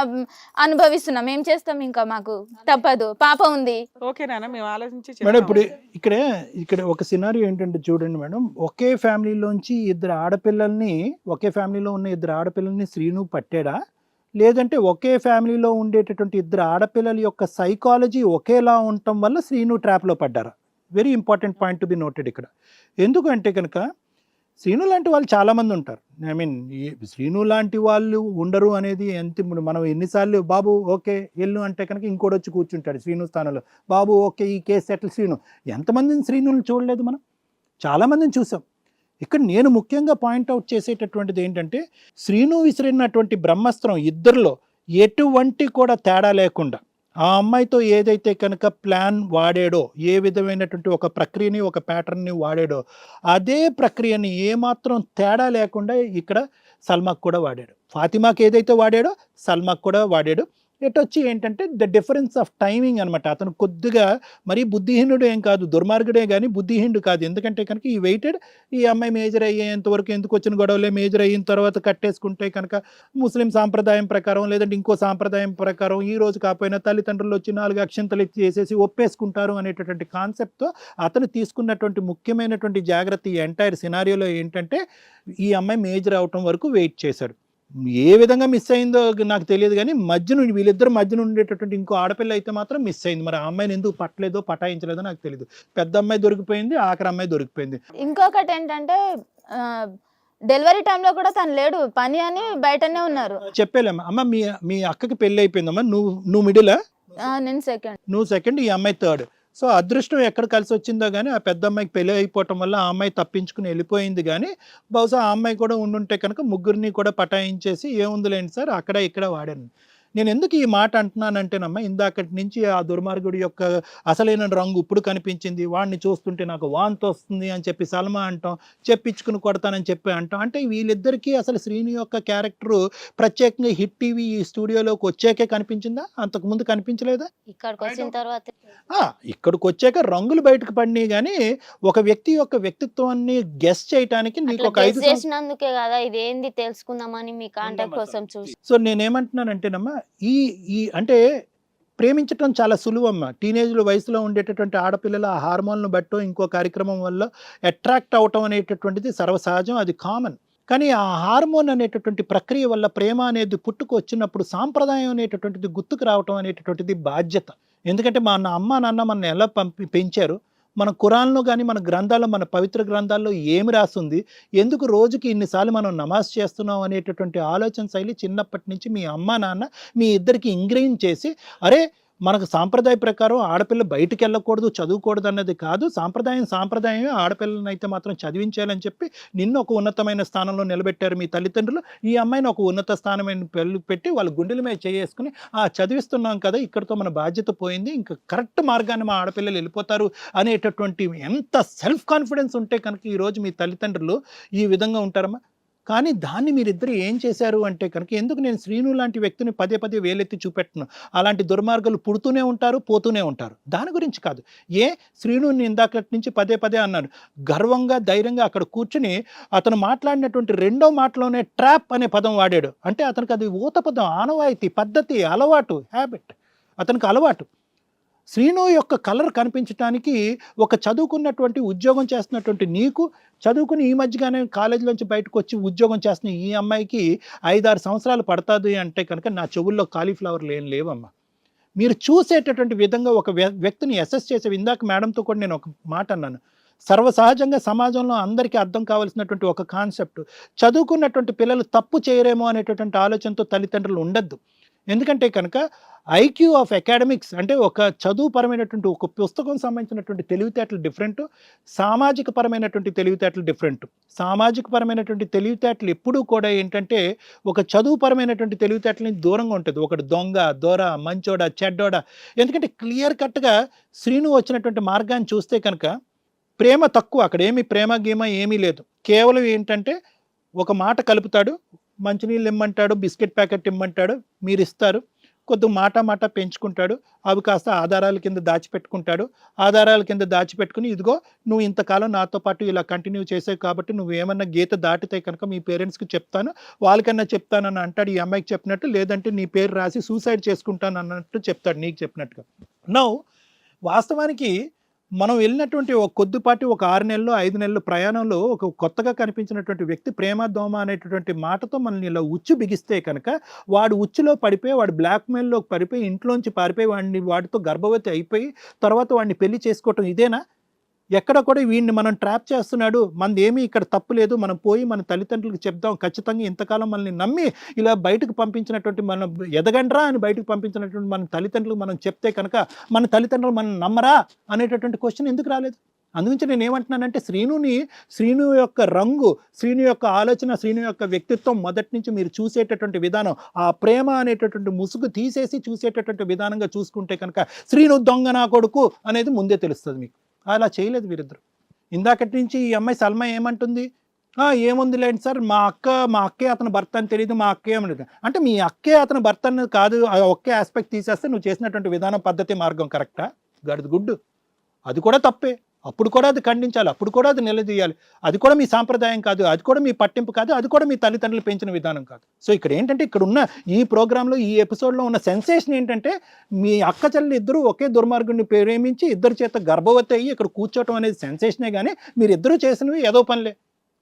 B: అనుభవిస్తున్నాం, ఏం చేస్తాం, ఇంకా మాకు తప్పదు, పాప ఉంది.
D: ఓకేనా? మేము ఆలోచించి
C: మేడం
D: చెప్తాం.
C: ఇప్పుడు ఇక్కడ ఒక సినారియో ఏంటంటే చూడండి మేడం, ఒకే ఫ్యామిలీలోంచి ఒకే ఫ్యామిలీలో ఉన్న ఇద్దరు ఆడపిల్లల్ని శ్రీను పట్టాడా, లేదంటే ఒకే ఫ్యామిలీలో ఉండేటటువంటి ఇద్దరు ఆడపిల్లల యొక్క సైకాలజీ ఒకేలా ఉండటం వల్ల శ్రీను ట్రాప్లో పడ్డారా? Very important point to be noted ఇక్కడ. ఎందుకంటే కనుక శ్రీను లాంటి వాళ్ళు చాలామంది ఉంటారు. ఐ మీన్ శ్రీను లాంటి వాళ్ళు ఉండరు అనేది ఇప్పుడు మనం ఎన్నిసార్లు బాబు ఓకే వెళ్ళు అంటే కనుక ఇంకోటి వచ్చి కూర్చుంటాడు శ్రీను స్థానంలో. బాబు ఓకే ఈ కేసు సెటిల్ శ్రీను. ఎంతమందిని శ్రీనుని చూడలేదు మనం? చాలామందిని చూసాం. ఇక్కడ నేను ముఖ్యంగా పాయింట్అవుట్ చేసేటటువంటిది ఏంటంటే, శ్రీను విసిరినటువంటి బ్రహ్మాస్త్రం ఇద్దరిలో ఎటువంటి కూడా తేడా లేకుండా ఆ అమ్మాయితో ఏదైతే కనుక ప్లాన్ వాడాడో, ఏ విధమైనటువంటి ఒక ప్రక్రియని, ఒక ప్యాటర్న్ని వాడాడో, అదే ప్రక్రియని ఏమాత్రం తేడా లేకుండా ఇక్కడ సల్మాకు కూడా వాడాడు. ఫాతిమాకి ఏదైతే వాడాడో సల్మాకు కూడా వాడాడు. వచ్చి ఏంటంటే ద డిఫరెన్స్ ఆఫ్ టైమింగ్ అనమాట. అతను కొద్దిగా మరీ బుద్ధిహీనుడు ఏం కాదు, దుర్మార్గుడే కానీ బుద్ధిహీనుడు కాదు. ఎందుకంటే కనుక ఈ వెయిటెడ్ ఈ అమ్మాయి మేజర్ అయ్యేంత వరకు, ఎందుకు వచ్చిన గొడవలే, మేజర్ అయిన తర్వాత కట్టేసుకుంటే కనుక ముస్లిం సాంప్రదాయం ప్రకారం లేదంటే ఇంకో సాంప్రదాయం ప్రకారం ఈ రోజు కాకపోయినా తల్లిదండ్రులు వచ్చి 4 అక్షంతలు చేసేసి ఒప్పేసుకుంటారు అనేటటువంటి కాన్సెప్ట్తో అతను తీసుకున్నటువంటి ముఖ్యమైనటువంటి జాగ్రత్త ఈ ఎంటైర్ సినారియోలో ఏంటంటే ఈ అమ్మాయి మేజర్ అవటం వరకు వెయిట్ చేశాడు. ఏ విధంగా మిస్ అయిందో నాకు తెలియదు కానీ వీళ్ళిద్దరు మధ్యన ఉండేటటువంటి ఇంకో ఆడపిల్ల అయితే మాత్రం మిస్ అయింది. మరి ఆ అమ్మాయిని ఎందుకు పట్టలేదో పటాయించలేదో నాకు తెలియదు. పెద్ద అమ్మాయి దొరికిపోయింది, ఆఖరి అమ్మాయి దొరికిపోయింది.
B: ఇంకొకటి ఏంటంటే డెలివరీ టైంలో కూడా తను లేడు, పని అని బయటనే ఉన్నారు.
C: చెప్పేలేమ్మా. అమ్మ మీ అక్కకి పెళ్ళి అయిపోయిందమ్మా, నువ్వు మిడిలా,
B: నేను సెకండ్,
C: నువ్వు సెకండ్, ఈ అమ్మాయి థర్డ్. సో అదృష్టం ఎక్కడ కలిసి వచ్చిందో కానీ ఆ పెద్ద అమ్మాయికి పెళ్ళి అయిపోవటం వల్ల ఆ అమ్మాయి తప్పించుకుని వెళ్ళిపోయింది. కానీ బహుశా ఆ అమ్మాయి కూడా ఉండుంటే కనుక ముగ్గురిని కూడా పటాయించేసి ఏముందిలేండి సార్ అక్కడ ఇక్కడ వాడాను. నేను ఎందుకు ఈ మాట అంటున్నానంటేనమ్మా, ఇందాకటి నుంచి ఆ దుర్మార్గుడి యొక్క అసలైన రంగు ఇప్పుడు కనిపించింది, వాడిని చూస్తుంటే నాకు వాంతి వస్తుంది అని చెప్పి సల్మా అంటాం, చెప్పించుకుని కొడతానని చెప్పి అంటాం. అంటే వీళ్ళిద్దరికీ అసలు శ్రీను యొక్క క్యారెక్టరు ప్రత్యేకంగా హిట్ టీవీ ఈ స్టూడియోలోకి వచ్చాకే కనిపించిందా? అంతకుముందు కనిపించలేదా?
E: ఇక్కడికి వచ్చిన తర్వాత
C: ఇక్కడికి వచ్చాక రంగులు బయటకు పడినాయి కానీ ఒక వ్యక్తి యొక్క వ్యక్తిత్వాన్ని గెస్ చేయటానికి నీకు ఒక 5
E: చేసినందుకే కదా ఇదేంది తెలుసుకుందామని మీ కాంటాక్ట్ కోసం చూసి.
C: సో నేనేమంటున్నానంటేనమ్మా ఈ ఈ అంటే ప్రేమించటం చాలా సులువమ్మా. టీనేజ్లో వయసులో ఉండేటటువంటి ఆడపిల్లల ఆ హార్మోన్లను బట్టో ఇంకో కార్యక్రమం వల్ల అట్రాక్ట్ అవటం అనేటటువంటిది సర్వసహజం, అది కామన్. కానీ ఆ హార్మోన్ అనేటటువంటి ప్రక్రియ వల్ల ప్రేమ అనేది పుట్టుకు వచ్చినప్పుడు సాంప్రదాయం అనేటటువంటిది గుర్తుకు రావటం అనేటటువంటిది బాధ్యత. ఎందుకంటే మన అమ్మ నాన్న మనల్ని ఎలా పెంచారు, మన ఖురాన్లో కానీ మన గ్రంథాల్లో, మన పవిత్ర గ్రంథాల్లో ఏమి రాస్తుంది, ఎందుకు రోజుకి ఇన్నిసార్లు మనం నమాజ్ చేస్తున్నాం అనేటటువంటి ఆలోచన శైలి చిన్నప్పటి నుంచి మీ అమ్మ నాన్న మీ ఇద్దరికి ఇంగ్రెయిన్ చేసి, అరే మనకు సాంప్రదాయ ప్రకారం ఆడపిల్ల బయటికి వెళ్ళకూడదు, చదువుకూడదు అన్నది కాదు, సాంప్రదాయమే, ఆడపిల్లని అయితే మాత్రం చదివించాలని చెప్పి నిన్ను ఒక ఉన్నతమైన స్థానంలో నిలబెట్టారు మీ తల్లిదండ్రులు. ఈ అమ్మాయిని ఒక ఉన్నత స్థానమైన పెట్టి వాళ్ళ గుండెల మీద చేసుకుని చదివిస్తున్నాం కదా, ఇక్కడితో మన బాధ్యత పోయింది, ఇంకా కరెక్ట్ మార్గాన్ని మా ఆడపిల్లలు వెళ్ళిపోతారు అనేటటువంటి ఎంత సెల్ఫ్ కాన్ఫిడెన్స్ ఉంటే కనుక ఈరోజు మీ తల్లిదండ్రులు ఈ విధంగా ఉంటారమ్మా. కానీ దాన్ని మీరిద్దరు ఏం చేశారు అంటే కనుక, ఎందుకు నేను శ్రీను లాంటి వ్యక్తిని పదే పదే వేలెత్తి చూపెట్టను, అలాంటి దుర్మార్గాలు పుడుతూనే ఉంటారు, పోతూనే ఉంటారు, దాని గురించి కాదు. శ్రీనుని ఇందాకటి నుంచి పదే పదే అన్నాను, గర్వంగా ధైర్యంగా అక్కడ కూర్చుని అతను మాట్లాడినటువంటి రెండో మాటలోనే ట్రాప్ అనే పదం వాడాడు. అంటే అతనికి అది ఊత పదం, ఆనవాయితీ, పద్ధతి, అలవాటు, హ్యాబిట్, అతనికి అలవాటు. శ్రీను యొక్క కలర్ కనిపించడానికి ఒక చదువుకున్నటువంటి ఉద్యోగం చేస్తున్నటువంటి నీకు, చదువుకుని ఈ మధ్యగానే కాలేజీలోంచి బయటకు వచ్చి ఉద్యోగం చేస్తున్న ఈ అమ్మాయికి 5-6 సంవత్సరాలు పడుతుంది అంటే కనుక నా చెవుల్లో కాలీఫ్లవర్లు ఏం లేవమ్మా. మీరు చూసేటటువంటి విధంగా ఒక వ్యక్తిని అసెస్ చేసే, ఇందాక మేడంతో కూడా నేను ఒక మాట అన్నాను, సర్వసహజంగా సమాజంలో అందరికీ అర్థం కావాల్సినటువంటి ఒక కాన్సెప్ట్, చదువుకున్నటువంటి పిల్లలు తప్పు చేయరేమో అనేటటువంటి ఆలోచనతో తల్లిదండ్రులు ఉండద్దు. ఎందుకంటే కనుక ఐక్యూ ఆఫ్ అకాడమిక్స్ అంటే ఒక చదువుపరమైనటువంటి ఒక పుస్తకం సంబంధించినటువంటి తెలివితేటలు డిఫరెంట్, సామాజిక పరమైనటువంటి తెలివితేటలు డిఫరెంట్. సామాజిక పరమైనటువంటి తెలివితేటలు ఎప్పుడూ కూడా ఏంటంటే ఒక చదువుపరమైనటువంటి తెలివితేటలని దూరంగా ఉంటుంది. ఒకటి దొంగ, దొర, మంచోడ, చెడ్డోడ. ఎందుకంటే క్లియర్ కట్గా శ్రీను వచ్చినటువంటి మార్గాన్ని చూస్తే కనుక ప్రేమ తక్కువ, అక్కడ ఏమి ప్రేమ గీమ ఏమీ లేదు. కేవలం ఏంటంటే ఒక మాట కలుపుతాడు, మంచినీళ్ళు ఇమ్మంటాడు, బిస్కెట్ ప్యాకెట్ ఇమ్మంటాడు, మీరు ఇస్తారు, కొద్ది మాట పెంచుకుంటాడు, అవి కాస్త ఆధారాల కింద దాచిపెట్టుకుంటాడు. ఆధారాల కింద దాచిపెట్టుకుని, ఇదిగో నువ్వు ఇంతకాలం నాతో పాటు ఇలా కంటిన్యూ చేసావు కాబట్టి నువ్వేమన్నా గీత దాటితే కనుక మీ పేరెంట్స్కి చెప్తాను, వాళ్ళకన్నా చెప్తానని అంటాడు ఈ అమ్మాయికి చెప్పినట్టు, లేదంటే నీ పేరు రాసి సూసైడ్ చేసుకుంటాను అన్నట్టు చెప్తాడు నీకు చెప్పినట్టుగా. నౌ వాస్తవానికి మనం వెళ్ళినటువంటి ఒక కొద్దిపాటి ఒక 6 నెలలు 5 నెలలు ప్రయాణంలో ఒక కొత్తగా కనిపించినటువంటి వ్యక్తి ప్రేమ దోమ అనేటటువంటి మాటతో మనల్ని ఇలా ఉచ్చు బిగిస్తే కనుక వాడు ఉచ్చులో పడిపోయి, వాడు బ్లాక్మెయిల్లోకి పడిపోయి, ఇంట్లోంచి పారిపోయి, వాడితో గర్భవతి అయిపోయి తర్వాత వాడిని పెళ్లి చేసుకోవటం ఇదేనా? ఎక్కడ కూడా వీడిని మనం ట్రాప్ చేస్తున్నాడు, మనది ఏమీ ఇక్కడ తప్పు లేదు, మనం పోయి మన తల్లిదండ్రులకు చెప్దాం, ఖచ్చితంగా ఇంతకాలం మనల్ని నమ్మి ఇలా బయటకు పంపించినటువంటి, మనం ఎదగండ్రా అని బయటకు పంపించినటువంటి మన తల్లిదండ్రులకు మనం చెప్తే కనుక మన తల్లిదండ్రులు మనం నమ్మరా అనేటటువంటి క్వశ్చన్ ఎందుకు రాలేదు? అందుగురించి నేను ఏమంటున్నానంటే శ్రీను యొక్క రంగు, శ్రీను యొక్క ఆలోచన, శ్రీను యొక్క వ్యక్తిత్వం మొదటి నుంచి మీరు చూసేటటువంటి విధానం, ఆ ప్రేమ అనేటటువంటి ముసుగు తీసేసి చూసేటటువంటి విధానంగా చూసుకుంటే కనుక శ్రీను దొంగ నా కొడుకు అనేది ముందే తెలుస్తుంది మీకు. అలా చేయలేదు వీరిద్దరు. ఇందాకటి నుంచి ఈ అమ్మాయి సల్మా ఏమంటుంది, ఏముంది లేండి సార్, మా అక్కే అతని భర్త అని తెలియదు, మా అక్కే ఏమని అంటే మీ అక్కే అతని భర్త అని కాదు, ఒకే ఆస్పెక్ట్ తీసేస్తే నువ్వు చేసినటువంటి విధానం, పద్ధతి, మార్గం కరెక్టా? గడిది గుడ్డు, అది కూడా తప్పే. అప్పుడు కూడా అది ఖండించాలి, అప్పుడు కూడా అది నిలదీయాలి. అది కూడా మీ సాంప్రదాయం కాదు, అది కూడా మీ పట్టింపు కాదు, అది కూడా మీ తల్లిదండ్రులు పెంచిన విధానం కాదు. సో ఇక్కడ ఏంటంటే, ఇక్కడ ఉన్న ఈ ప్రోగ్రాంలో, ఈ ఎపిసోడ్లో ఉన్న సెన్సేషన్ ఏంటంటే, మీ అక్క చెల్లెలు ఇద్దరు ఒకే దుర్మార్గుడిని ప్రేమించి ఇద్దరు చేత గర్భవతి అయ్యి ఇక్కడ కూర్చోవటం అనేది సెన్సేషనే, కానీ మీరు ఇద్దరు చేసినవి ఏదో పనులే,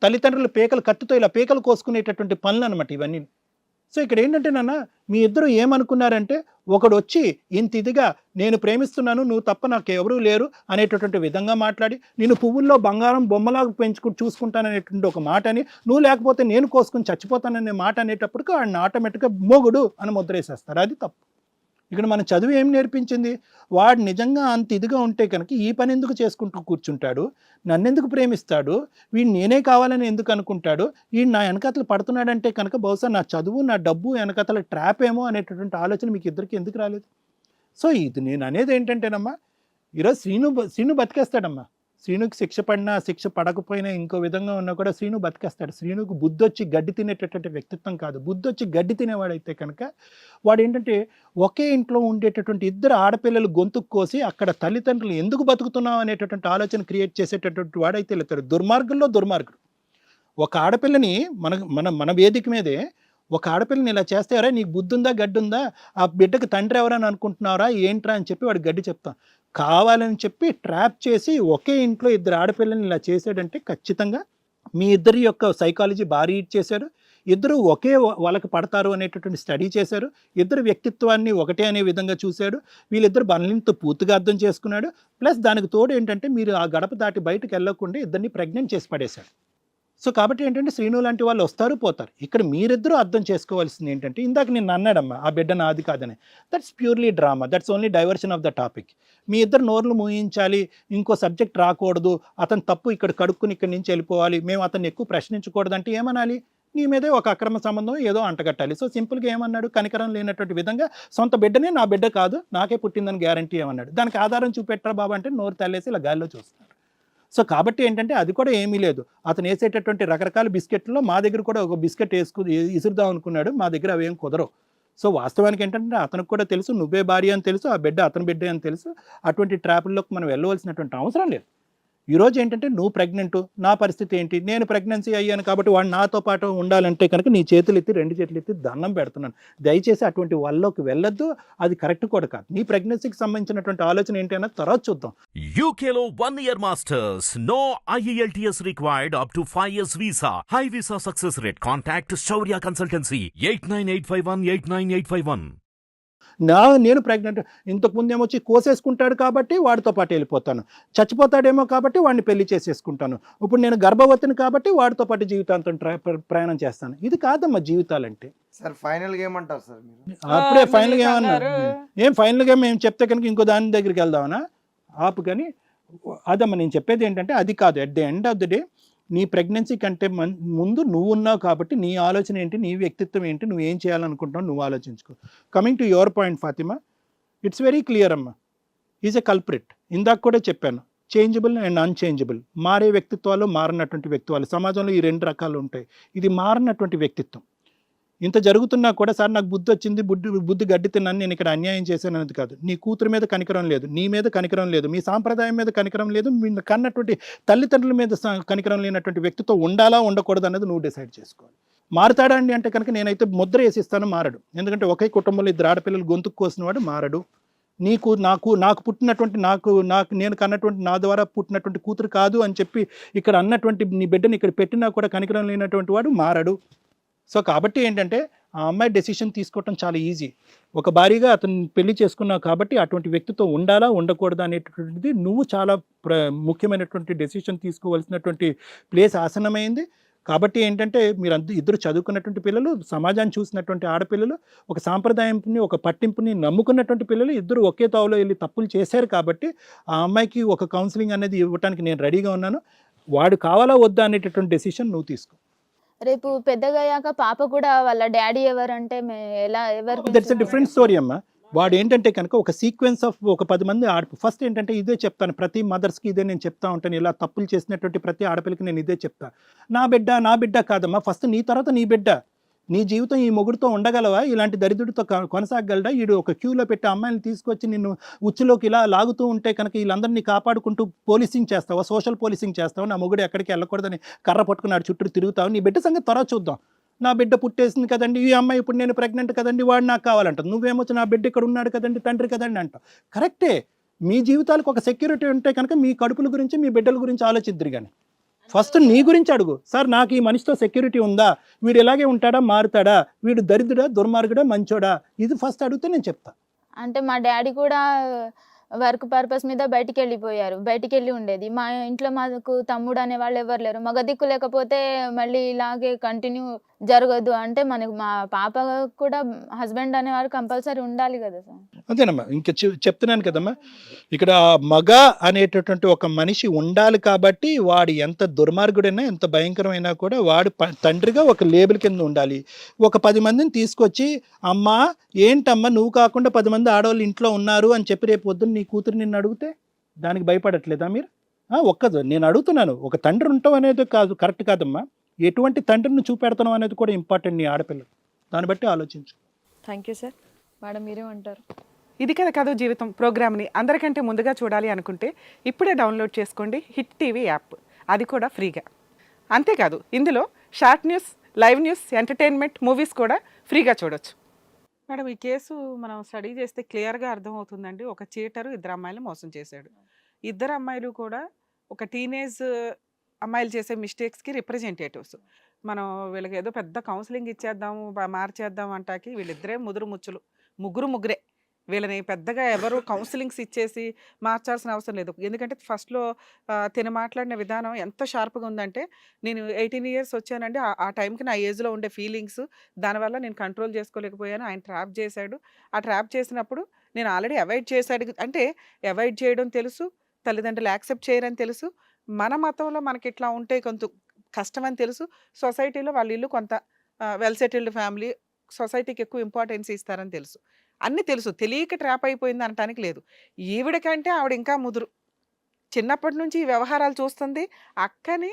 C: తల్లిదండ్రులు పేకలు కత్తితో ఇలా పేకలు కోసుకునేటటువంటి పనులు అనమాట ఇవన్నీ. సో ఇక్కడ ఏంటంటే నాన్న, మీ ఇద్దరు ఏమనుకున్నారంటే, ఒకడు వచ్చి ఇంత ఇదిగా నేను ప్రేమిస్తున్నాను, నువ్వు తప్ప నాకు ఎవరూ లేరు అనేటటువంటి విధంగా మాట్లాడి, నేను పువ్వుల్లో బంగారం బొమ్మలాగా చూసుకుంటాననేటువంటి ఒక మాటని, నువ్వు లేకపోతే నేను కోసుకుని చచ్చిపోతాననే మాట అనేటప్పటికి వాడిని ఆటోమేటిక్గా మొగుడు అని ముద్రేసేస్తారు. అది తప్పు. ఇక్కడ మన చదువు ఏం నేర్పించింది, వాడు నిజంగా అంత ఇదిగా ఉంటే కనుక ఈ పని ఎందుకు చేసుకుంటూ కూర్చుంటాడు, నన్నెందుకు ప్రేమిస్తాడు, వీడు నేనే కావాలని ఎందుకు అనుకుంటాడు, వీడు నా వెనకతలు పడుతున్నాడంటే కనుక బహుశా నా చదువు, నా డబ్బు వెనకతల ట్రాప్ ఏమో అనేటటువంటి ఆలోచన మీకు ఇద్దరికి ఎందుకు రాలేదు? సో ఇది నేను అనేది ఏంటంటేనమ్మా, ఈరోజు శ్రీను బతికేస్తాడమ్మా. శ్రీనుకి శిక్ష పడినా శిక్ష పడకపోయినా ఇంకో విధంగా ఉన్నా కూడా శ్రీను బతికేస్తాడు. శ్రీనుకు బుద్ధి వచ్చి గడ్డి తినేటటువంటి వ్యక్తిత్వం కాదు. బుద్ధి వచ్చి గడ్డి తినేవాడైతే కనుక వాడు ఏంటంటే ఒకే ఇంట్లో ఉండేటటువంటి ఇద్దరు ఆడపిల్లలు గొంతుకు కోసి అక్కడ తల్లిదండ్రులు ఎందుకు బతుకుతున్నావు అనేటటువంటి ఆలోచన క్రియేట్ చేసేటటువంటి వాడైతే వెళ్తాడు. దుర్మార్గుల్లో దుర్మార్గుడు. ఒక ఆడపిల్లని మన వేదిక మీదే ఒక ఆడపిల్లని ఇలా చేస్తారా, నీకు బుద్ధి ఉందా గడ్డి ఉందా, ఆ బిడ్డకు తండ్రి ఎవరని అనుకుంటున్నారా ఏంట్రా అని చెప్పి వాడు గడ్డి చెప్తాం. కావాలని చెప్పి ట్రాప్ చేసి ఒకే ఇంట్లో ఇద్దరు ఆడపిల్లని ఇలా చేశాడంటే ఖచ్చితంగా మీ ఇద్దరి యొక్క సైకాలజీ భారీ హిట్ చేశారు. ఇద్దరు ఒకే వాళ్ళకి పడతారు అనేటటువంటి స్టడీ చేశారు. ఇద్దరు వ్యక్తిత్వాన్ని ఒకటే అనే విధంగా చూశాడు. వీళ్ళిద్దరు బలహీనత పూర్తిగా అర్థం చేసుకున్నాడు. ప్లస్ దానికి తోడు ఏంటంటే మీరు ఆ గడప దాటి బయటకు వెళ్ళకుండా ఇద్దరిని ప్రెగ్నెంట్ చేసి పడేశాడు. సో కాబట్టి ఏంటంటే శ్రీను లాంటి వాళ్ళు వస్తారు పోతారు. ఇక్కడ మీరిద్దరూ అర్థం చేసుకోవాల్సింది ఏంటంటే ఇందాక నేను అన్నాడమ్మా ఆ బిడ్డ నాది కాదని, that's purely drama, that's only diversion of the topic. మీ ఇద్దరు నోర్లు మూయించాలి, ఇంకో సబ్జెక్ట్ రాకూడదు, అతను తప్పు ఇక్కడ కడుక్కుని ఇక్కడి నుంచి వెళ్ళిపోవాలి, మేము అతన్ని ఎక్కువ ప్రశ్నించకూడదు అంటే ఏమనాలి, నీ మీదే ఒక అక్రమ సంబంధం ఏదో అంటగట్టాలి. సో సింపుల్గా ఏమన్నాడు, కనికరం లేనటువంటి విధంగా సొంత బిడ్డనే నా బిడ్డ కాదు నాకే పుట్టిందని గ్యారంటీ ఏమన్నాడు. దానికి ఆధారం చూపెట్టరా బాబా అంటే నోరు తల్లేసి ఇలా గాల్లో చూస్తున్నాడు. సో కాబట్టి ఏంటంటే అది కూడా ఏమీ లేదు. అతను వేసేటటువంటి రకరకాల బిస్కెట్లో మా దగ్గర కూడా ఒక బిస్కెట్ ఇసురుదాం అనుకున్నాడు, మా దగ్గర అవేం కుదరవు. సో వాస్తవానికి ఏంటంటే అతనికి కూడా తెలుసు నువ్వే భార్య అని తెలుసు, ఆ బిడ్డ అతని బిడ్డ అని తెలుసు. అటువంటి ట్రాపుల్లోకి మనం వెళ్ళవలసినటువంటి అవసరం లేదు. ఈరోజు ఏంటంటే నువ్వు ప్రెగ్నెంట్, నా పరిస్థితి ఏంటి, నేను ప్రెగ్నెన్సీ అయ్యాను కాబట్టి వాడు నాతో పాటు ఉండాలంటే కనుక నీ చేతులు ఎత్తి రెండు చేతులు ఎత్తి దండం పెడుతున్నాను. దయచేసి అటువంటి వాళ్ళలోకి వెళ్ళొద్దు, అది కరెక్ట్ కూడా కాదు. నీ ప్రెగ్నెన్సీకి సంబంధించినటువంటి ఆలోచన ఏంటి అన్నది తర్వాత చూద్దాం.
G: UKLO 1 year masters. No IELTS required up to 5 years visa. High visa success rate. Contact Shaurya Consultancy 89851
C: నేను ప్రెగ్నెంట్, ఇంతకుముందు ఏమొచ్చి కోసేసుకుంటాడు కాబట్టి వాడితో పాటు వెళ్ళిపోతాను, చచ్చిపోతాడేమో కాబట్టి వాడిని పెళ్లి చేసేసుకుంటాను, ఇప్పుడు నేను గర్భవతిని కాబట్టి వాడితో పాటు జీవితాంతం ప్రయాణం చేస్తాను. ఇది కాదమ్మా జీవితాలంటే.
F: సార్ ఫైనల్గా ఏమంటారు సార్ మీరు?
C: అప్పుడే ఫైనల్గా ఏమన్నారు, ఏం ఫైనల్గా మేము చెప్తే కనుక ఇంకో దాని దగ్గరికి వెళ్దామనా ఆపు. కానీ అదమ్మా నేను చెప్పేది ఏంటంటే అది కాదు. At the end of the day నీ ప్రెగ్నెన్సీ కంటే ముందు నువ్వు ఉన్నావు కాబట్టి నీ ఆలోచన ఏంటి, నీ వ్యక్తిత్వం ఏంటి, నువ్వు ఏం చేయాలనుకుంటున్నావు నువ్వు ఆలోచించుకో. Coming to your point Fatima, it's very clear అమ్మా, ఈజ్ ఎ కల్ప్రిట్. ఇందాక కూడా చెప్పాను, చేంజబుల్ అండ్ అన్చేంజబుల్. మారే వ్యక్తిత్వాలు, మారినటువంటి వ్యక్తిత్వాలు సమాజంలో ఈ రెండు రకాలు ఉంటాయి. ఇది మారినటువంటి వ్యక్తిత్వం. ఇంత జరుగుతున్నా కూడా సార్ నాకు బుద్ధి వచ్చింది, బుద్ధి గడ్డి తిన్నాను, నేను ఇక్కడ అన్యాయం చేశాను అనేది కాదు. నీ కూతురు మీద కనికరం లేదు, నీ మీద కనికరం లేదు, మీ సాంప్రదాయం మీద కనికరం లేదు, మీ కన్నటువంటి తల్లిదండ్రుల మీద కనికరం లేనటువంటి వ్యక్తితో ఉండాలా ఉండకూడదు అన్నది నువ్వు డిసైడ్ చేసుకోవాలి. మారుతాడా అండి అంటే కనుక నేనైతే ముద్ర వేసిస్తాను, మారడు. ఎందుకంటే ఒకే కుటుంబంలో ఇద్దరు ఆడపిల్లలు గొంతుకు కోసిన వాడు మారడు. నాకు పుట్టినటువంటి నేను కన్నటువంటి నా ద్వారా పుట్టినటువంటి కూతురు కాదు అని చెప్పి ఇక్కడ అన్నటువంటి నీ బిడ్డని ఇక్కడ పెట్టినా కూడా కనికరం లేనటువంటి వాడు మారడు. సో కాబట్టి ఏంటంటే ఆ అమ్మాయి డెసిషన్ తీసుకోవటం చాలా ఈజీ. ఒక భారీగా అతను పెళ్లి చేసుకున్నావు కాబట్టి అటువంటి వ్యక్తితో ఉండాలా ఉండకూడదా అనేటటువంటిది నువ్వు చాలా ముఖ్యమైనటువంటి డెసిషన్ తీసుకోవాల్సినటువంటి ప్లేస్ ఆసన్నమైంది. కాబట్టి ఏంటంటే మీరు ఇద్దరు చదువుకున్నటువంటి పిల్లలు, సమాజాన్ని చూసినటువంటి ఆడపిల్లలు, ఒక సాంప్రదాయంని ఒక పట్టింపుని నమ్ముకున్నటువంటి పిల్లలు, ఇద్దరు ఒకే తావులో వెళ్ళి తప్పులు చేశారు కాబట్టి ఆ అమ్మాయికి ఒక కౌన్సిలింగ్ అనేది ఇవ్వడానికి నేను రెడీగా ఉన్నాను. వాడు కావాలా వద్దా అనేటటువంటి డెసిషన్ నువ్వు తీసుకో.
B: రేపు పెద్దగా అయ్యాక పాప కూడా వాళ్ళ డాడీ ఎవరంటే ఎవరు,
C: దట్స్ ఎ డిఫరెంట్ స్టోరీ అమ్మా. వాడు ఏంటంటే కనుక ఒక సీక్వెన్స్ ఆఫ్ ఒక 10 మంది ఫస్ట్ ఏంటంటే ఇదే చెప్తాను, ప్రతి మదర్స్కి ఇదే నేను చెప్తా ఉంటాను. ఇలా తప్పులు చేసినటువంటి ప్రతి ఆడపిల్లకి నేను ఇదే చెప్తా, నా బిడ్డ కాదమ్మా, ఫస్ట్ నీ తర్వాత నీ బిడ్డ. నీ జీవితం ఈ మొగుడుతో ఉండగలవా, ఇలాంటి దరిద్రుడితో కొనసాగలడా? వీడు ఒక క్యూలో పెట్టి అమ్మాయిని తీసుకొచ్చి నిన్ను ఉచ్చులోకి ఇలా లాగుతూ ఉంటే కనుక వీళ్ళందరినీ కాపాడుకుంటూ పోలీసింగ్ చేస్తావా, సోషల్ పోలీసింగ్ చేస్తావా? నా మొగుడు ఎక్కడికి వెళ్ళకూడదని కర్ర పట్టుకున్నాడు చుట్టూ తిరుగుతావు. నీ బిడ్డ సంగతి త్వరగా చూద్దాం. నా బిడ్డ పుట్టేసింది కదండి, ఈ అమ్మాయి ఇప్పుడు నేను ప్రెగ్నెంట్ కదండి, వాడు నాకు కావాలంట. నువ్వేమొచ్చి నా బిడ్డ ఇక్కడ ఉన్నాడు కదండి, తండ్రి కదండి అంట. కరెక్టే, మీ జీవితాలకు ఒక సెక్యూరిటీ ఉంటే కనుక మీ కడుపుల గురించి మీ బిడ్డల గురించి ఆలోచిద్దురు. కానీ ఫస్ట్ నీ గురించి అడుగు. సార్ నాకు ఈ మనిషితో సెక్యూరిటీ ఉందా, వీడు ఇలాగే ఉంటాడా మారుతాడా, వీడు దరిద్రుడా దుర్మార్గుడా మంచోడా, ఇది ఫస్ట్ అడిగితే నేను చెప్తా.
B: అంటే మా డాడీ కూడా వర్క్ పర్పస్ మీద బయటికి వెళ్ళి ఉండేది. మా ఇంట్లో మాకు తమ్ముడు అనే వాళ్ళు ఎవరు లేరు. మగ దిక్కు లేకపోతే మళ్ళీ ఇలాగే కంటిన్యూ జరగదు అంటే మనకు మా పాప కూడా హస్బెండ్ అనేవారు కంపల్సరీ ఉండాలి కదా సార్.
C: అంతేనమ్మా, ఇంకా చెప్తున్నాను కదమ్మా, ఇక్కడ మగ అనేటటువంటి ఒక మనిషి ఉండాలి కాబట్టి వాడు ఎంత దుర్మార్గుడైనా ఎంత భయంకరమైనా కూడా వాడు తండ్రిగా ఒక లేబుల్ కింద ఉండాలి. ఒక 10 మందిని తీసుకొచ్చి అమ్మా ఏంటమ్మా నువ్వు కాకుండా 10 మంది ఆడవాళ్ళు ఇంట్లో ఉన్నారు అని చెప్పి రేపు పొద్దున్న నీ కూతురు నిన్ను అడిగితే దానికి భయపడట్లేదా మీరు? ఒక్కదు నేను అడుగుతున్నాను, ఒక తండ్రి ఉండటం అనేది కాదు, కరెక్ట్ కాదమ్మా. ఎటువంటి తండ్రిని చూపెడతాం అనేది కూడా ఇంపార్టెంట్ నీ ఆడపిల్ల. దాన్ని బట్టి ఆలోచించు.
A: Thank you sir. మేడం మీరేమంటారు?
D: ఇది కదా కథ జీవితం ప్రోగ్రామ్ని అందరికంటే ముందుగా చూడాలి అనుకుంటే ఇప్పుడే డౌన్లోడ్ చేసుకోండి హిట్ టీవీ యాప్, అది కూడా ఫ్రీగా. అంతేకాదు ఇందులో short news, live news, entertainment, movies కూడా ఫ్రీగా చూడొచ్చు. మేడం ఈ కేసు మనం స్టడీ చేస్తే క్లియర్గా అర్థమవుతుందండి. ఒక చీటరు 2 అమ్మాయిలు మోసం చేశాడు. 2 అమ్మాయిలు కూడా ఒక టీనేజ్ అమ్మాయిలు చేసే మిస్టేక్స్కి రిప్రజెంటేటివ్స్. మనం వీళ్ళకి ఏదో పెద్ద కౌన్సిలింగ్ ఇచ్చేద్దాము, మార్చేద్దాం అంటాకి వీళ్ళిద్దరే ముగ్గురే. వీళ్ళని పెద్దగా ఎవరు కౌన్సిలింగ్స్ ఇచ్చేసి మార్చాల్సిన అవసరం లేదు. ఎందుకంటే ఫస్ట్లో తిను మాట్లాడిన విధానం ఎంత షార్ప్గా ఉందంటే, నేను 18 ఇయర్స్ వచ్చానండి, ఆ టైంకి నా ఏజ్లో ఉండే ఫీలింగ్స్, దానివల్ల నేను కంట్రోల్ చేసుకోలేకపోయాను, ఆయన ట్రాప్ చేశాడు. ఆ ట్రాప్ చేసినప్పుడు నేను ఆల్రెడీ అవాయిడ్ చేశాడు. అంటే అవాయిడ్ చేయడం తెలుసు, తల్లిదండ్రులు యాక్సెప్ట్ చేయరని తెలుసు, మన మతంలో మనకి ఇట్లా ఉంటే కొంత కష్టం అని తెలుసు, సొసైటీలో వాళ్ళ ఇల్లు కొంత వెల్ సెటిల్డ్ ఫ్యామిలీ, సొసైటీకి ఎక్కువ ఇంపార్టెన్స్ ఇస్తారని తెలుసు. అన్నీ తెలుసు, తెలియక ట్రాప్ అయిపోయింది అనటానికి లేదు. ఈవిడకంటే ఆవిడ ఇంకా ముదురు, చిన్నప్పటి నుంచి ఈ వ్యవహారాలు చూస్తుంది. అక్కని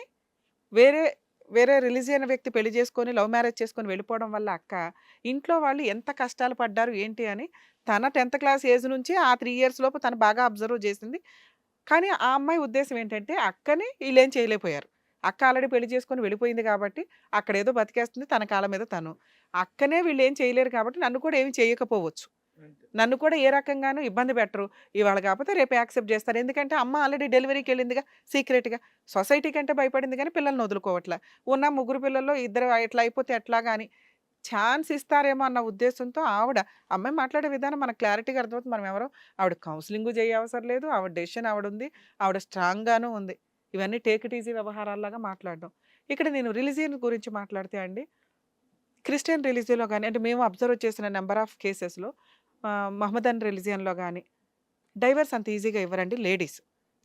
D: వేరే రిలీజియన్ వ్యక్తి పెళ్లి చేసుకొని లవ్ మ్యారేజ్ చేసుకొని వెళ్ళిపోవడం వల్ల అక్క ఇంట్లో వాళ్ళు ఎంత కష్టాలు పడ్డారు ఏంటి అని తన 10th క్లాస్ ఏజ్ నుంచి ఆ 3 ఇయర్స్ లోపు తను బాగా అబ్జర్వ్ చేసింది. కానీ ఆ అమ్మాయి ఉద్దేశం ఏంటంటే అక్కని వీళ్ళేం చేయలేకపోయారు. అక్క ఆల్రెడీ పెళ్లి చేసుకొని వెళ్ళిపోయింది కాబట్టి అక్కడేదో బతికేస్తుంది, తన కాళ్ళ మీద తను. అక్కనే వీళ్ళు ఏం చేయలేరు కాబట్టి నన్ను కూడా ఏమి చేయకపోవచ్చు, నన్ను కూడా ఏ రకంగానూ ఇబ్బంది పెట్టరు. ఇవాళ కాకపోతే రేపు యాక్సెప్ట్ చేస్తారు. ఎందుకంటే అమ్మ ఆల్రెడీ డెలివరీకి వెళ్ళిందిగా సీక్రెట్గా, సొసైటీ కంటే భయపడింది కానీ పిల్లల్ని వదులుకోవట్లే. ఉన్న 3 పిల్లల్లో 2 ఎట్లా అయిపోతే ఎట్లా కానీ ఛాన్స్ ఇస్తారేమో అన్న ఉద్దేశంతో అమ్మాయి మాట్లాడే విధానం మనకు క్లారిటీగా అర్థమవుతుంది. మనం ఎవరో ఆవిడ కౌన్సిలింగ్ చేయవసరం లేదు, ఆవిడ డెసిషన్ ఆవిడ ఉంది, ఆవిడ స్ట్రాంగ్గాను ఉంది. ఇవన్నీ టేక్ ఇట్ ఈజీ వ్యవహారాల్లాగా మాట్లాడడం. ఇక్కడ నేను రిలీజియన్ గురించి మాట్లాడితే అండి, క్రిస్టియన్ రిలీజియన్లో కానీ, అంటే మేము అబ్జర్వ్ చేసిన నెంబర్ ఆఫ్ కేసెస్లో మహమ్మదన్ రిలీజియన్లో కానీ డైవర్స్ అంత ఈజీగా ఇవ్వరండి లేడీస్.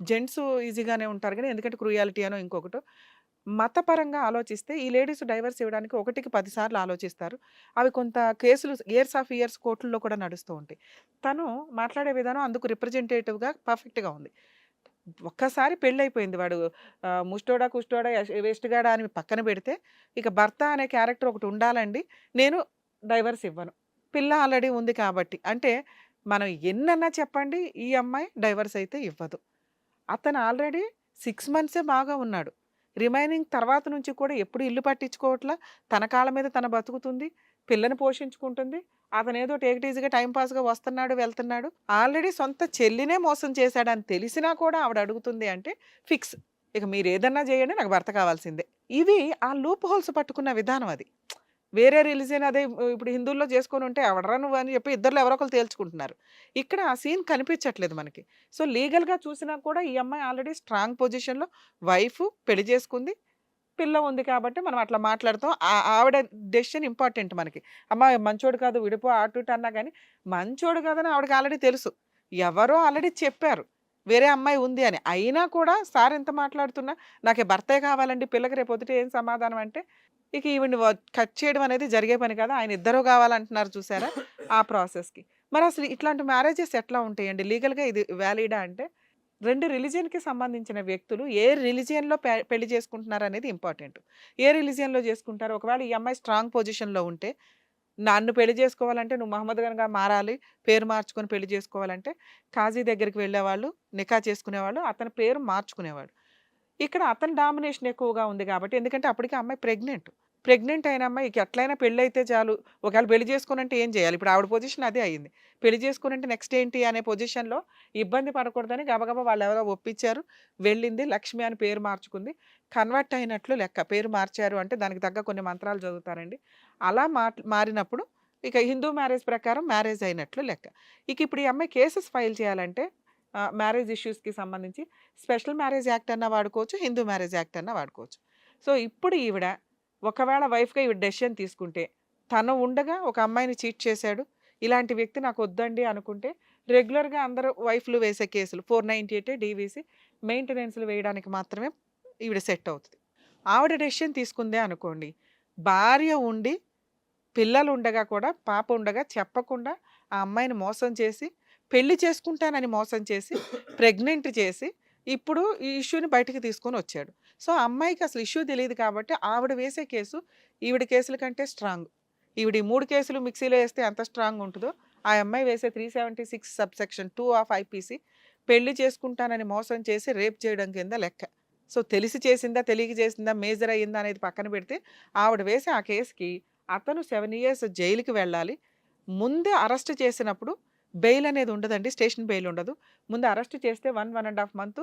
D: జెంట్స్ ఈజీగానే ఉంటారు కానీ, ఎందుకంటే క్రూయాలిటీ అనో ఇంకొకటి మతపరంగా ఆలోచిస్తే ఈ లేడీస్ డైవర్స్ ఇవ్వడానికి 1కి 10 సార్లు ఆలోచిస్తారు. అవి కొంత కేసులు ఇయర్స్ కోర్టుల్లో కూడా నడుస్తూ ఉంటాయి. తను మాట్లాడే విధానం అందుకు రిప్రజెంటేటివ్గా పర్ఫెక్ట్గా ఉంది. ఒక్కసారి పెళ్ళైపోయింది, వాడు ముష్టోడా కుష్టోడా వేస్ట్గాడా అని పక్కన పెడితే, ఇక భర్త అనే క్యారెక్టర్ ఒకటి ఉండాలండి. నేను డైవర్స్ ఇవ్వను, పిల్ల ఆల్రెడీ ఉంది కాబట్టి. అంటే మనం ఎన్నన్నా చెప్పండి, ఈ అమ్మాయి డైవర్స్ అయితే ఇవ్వదు. అతను ఆల్రెడీ 6 మంత్సే బాగా ఉన్నాడు, రిమైనింగ్ తర్వాత నుంచి కూడా ఎప్పుడు ఇల్లు పట్టించుకోవట్లా, తన కాళ్ళ మీద తన బతుకుతుంది, పిల్లని పోషించుకుంటుంది. అతను ఏదో టేక్ ఈజీగా టైంపాస్గా వస్తున్నాడు వెళ్తున్నాడు. ఆల్రెడీ సొంత చెల్లినే మోసం చేశాడని తెలిసినా కూడా ఆవిడ అడుగుతుంది అంటే ఫిక్స్, ఇక మీరు ఏదన్నా చేయండి, నాకు భర్త కావాల్సిందే. ఇవి ఆ లూప్ హోల్స్ పట్టుకున్న విధానం. అది వేరే రిలీజియన్, అదే ఇప్పుడు హిందువుల్లో చేసుకొని ఉంటే ఎవడరా నువ్వు అని చెప్పి ఇద్దరు ఎవరో ఒకరు తేల్చుకుంటున్నారు. ఇక్కడ ఆ సీన్ కనిపించట్లేదు మనకి. సో లీగల్గా చూసినా కూడా ఈ అమ్మాయి ఆల్రెడీ స్ట్రాంగ్ పొజిషన్లో, వైఫ్ పెళ్లి చేసుకుంది, పిల్ల ఉంది కాబట్టి మనం అట్లా మాట్లాడుతాం. ఆవిడ డెసిషన్ ఇంపార్టెంట్ మనకి. అమ్మ మంచోడు కాదు విడిపో అటు ఇటు అన్నా కానీ మంచోడు కాదని ఆవిడకి ఆల్రెడీ తెలుసు, ఎవరో ఆల్రెడీ చెప్పారు వేరే అమ్మాయి ఉంది అని. అయినా కూడా సార్ ఎంత మాట్లాడుతున్నా నాకు భర్తే కావాలండి, పిల్లకి రేపు పొద్దుట ఏం సమాధానం అంటే, ఇక ఈవిని కట్ చేయడం అనేది జరిగే పని కదా. ఆయన ఇద్దరు కావాలంటున్నారు చూసారా ఆ ప్రాసెస్కి. మరి అసలు ఇట్లాంటి మ్యారేజెస్ ఎట్లా ఉంటాయండి లీగల్గా, ఇది వ్యాలిడా అంటే? 2 రిలీజియన్కి సంబంధించిన వ్యక్తులు ఏ రిలీజియన్లో పెళ్లి చేసుకుంటున్నారు అనేది ఇంపార్టెంట్. ఏ రిలీజియన్లో చేసుకుంటారు? ఒకవేళ ఈ అమ్మాయి స్ట్రాంగ్ పొజిషన్లో ఉంటే, నన్ను పెళ్లి చేసుకోవాలంటే నువ్వు మహమ్మద్గా మారాలి, పేరు మార్చుకొని పెళ్లి చేసుకోవాలంటే కాజీ దగ్గరికి వెళ్ళేవాళ్ళు, నికా చేసుకునేవాళ్ళు, అతని పేరు మార్చుకునేవాడు. ఇక్కడ అతని డామినేషన్ ఎక్కువగా ఉంది కాబట్టి, ఎందుకంటే అప్పటికి అమ్మాయి ప్రెగ్నెంట్ అయిన అమ్మాయికి ఎట్లయినా పెళ్ళి అయితే చాలు, ఒకవేళ పెళ్లి చేసుకునంటే ఏం చేయాలి? ఇప్పుడు ఆవిడ పొజిషన్ అదే అయింది. పెళ్లి చేసుకునంటే నెక్స్ట్ ఏంటి అనే పొజిషన్లో ఇబ్బంది పడకూడదని గబగబా వాళ్ళు ఎవరో ఒప్పించారు, వెళ్ళింది, లక్ష్మి అని పేరు మార్చుకుంది. కన్వర్ట్ అయినట్లు లెక్క. పేరు మార్చారు అంటే దానికి తగ్గ కొన్ని మంత్రాలు చదువుతారండి. అలా మారినప్పుడు ఇక హిందూ మ్యారేజ్ ప్రకారం మ్యారేజ్ అయినట్లు లెక్క. ఇక ఇప్పుడు ఈ అమ్మాయి కేసెస్ ఫైల్ చేయాలంటే మ్యారేజ్ ఇష్యూస్కి సంబంధించి స్పెషల్ మ్యారేజ్ యాక్ట్ అన్నా వాడుకోవచ్చు, హిందూ మ్యారేజ్ యాక్ట్ అన్నా వాడుకోవచ్చు. సో ఇప్పుడు ఈవిడ ఒకవేళ వైఫ్గా ఈవిడ డెసిషన్ తీసుకుంటే, తను ఉండగా ఒక అమ్మాయిని చీట్ చేశాడు, ఇలాంటి వ్యక్తి నాకు వద్దండి అనుకుంటే, రెగ్యులర్గా అందరూ వైఫ్లు వేసే కేసులు 498 డీవీసీ మెయింటెనెన్స్లు వేయడానికి మాత్రమే ఈవిడ సెట్ అవుతుంది. ఆవిడ డెసిషన్ తీసుకుందే అనుకోండి, భార్య ఉండి పిల్లలు ఉండగా కూడా, పాప ఉండగా చెప్పకుండా ఆ అమ్మాయిని మోసం చేసి, పెళ్లి చేసుకుంటానని మోసం చేసి, ప్రెగ్నెంట్ చేసి, ఇప్పుడు ఈ ఇష్యూని బయటికి తీసుకొని వచ్చాడు. సో ఆ అమ్మాయికి అసలు ఇష్యూ తెలియదు కాబట్టి ఆవిడ వేసే కేసు ఈవిడ కేసుల కంటే స్ట్రాంగ్. ఈవిడ ఈ 3 కేసులు మిక్సీలో వేస్తే ఎంత స్ట్రాంగ్ ఉంటుందో ఆ అమ్మాయి వేసే 376 సబ్సెక్షన్ 2 ఆఫ్ ఐపీసీ పెళ్లి చేసుకుంటానని మోసం చేసి రేప్ చేయడం కింద లెక్క. సో తెలిసి చేసిందా, తెలియక చేసిందా, మేజర్ అయ్యిందా అనేది పక్కన పెడితే ఆవిడ వేసే ఆ కేసుకి అతను 7 years జైలుకి వెళ్ళాలి. ముందే అరెస్ట్ చేసినప్పుడు బెయిల్ అనేది ఉండదండి, స్టేషన్ బెయిల్ ఉండదు. ముందు అరెస్ట్ చేస్తే 1.5 month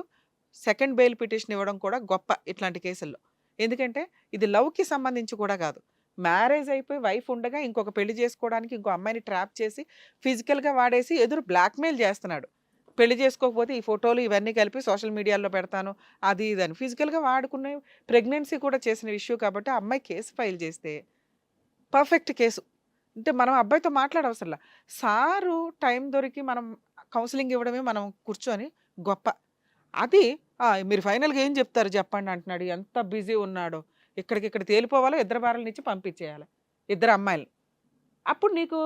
D: సెకండ్ బెయిల్ పిటిషన్ ఇవ్వడం కూడా గొప్ప ఇట్లాంటి కేసుల్లో. ఎందుకంటే ఇది లవ్కి సంబంధించి కూడా కాదు, మ్యారేజ్ అయిపోయి వైఫ్ ఉండగా ఇంకొక పెళ్లి చేసుకోవడానికి ఇంకో అమ్మాయిని ట్రాప్ చేసి ఫిజికల్గా వాడేసి ఎదురు బ్లాక్మెయిల్ చేస్తున్నాడు. పెళ్లి చేసుకోకపోతే ఈ ఫోటోలు ఇవన్నీ కలిపి సోషల్ మీడియాలో పెడతాను అది ఇది అని ఫిజికల్గా వాడుకునే ప్రెగ్నెన్సీ కూడా చేసిన ఇష్యూ కాబట్టి ఆ అమ్మాయి కేసు ఫైల్ చేస్తే పర్ఫెక్ట్ కేసు. అంటే మనం అబ్బాయితో మాట్లాడవసరంలా, సారు టైం దొరికి మనం కౌన్సిలింగ్ ఇవ్వడమే మనం కూర్చొని గొప్ప. అది మీరు ఫైనల్గా ఏం చెప్తారు చెప్పండి అంటున్నాడు. ఎంత బిజీ ఉన్నాడో, ఇక్కడ తేలిపోవాలో 2 భార్యలనిచ్చి పంపించేయాలి 2 అమ్మాయిలు. అప్పుడు నీకు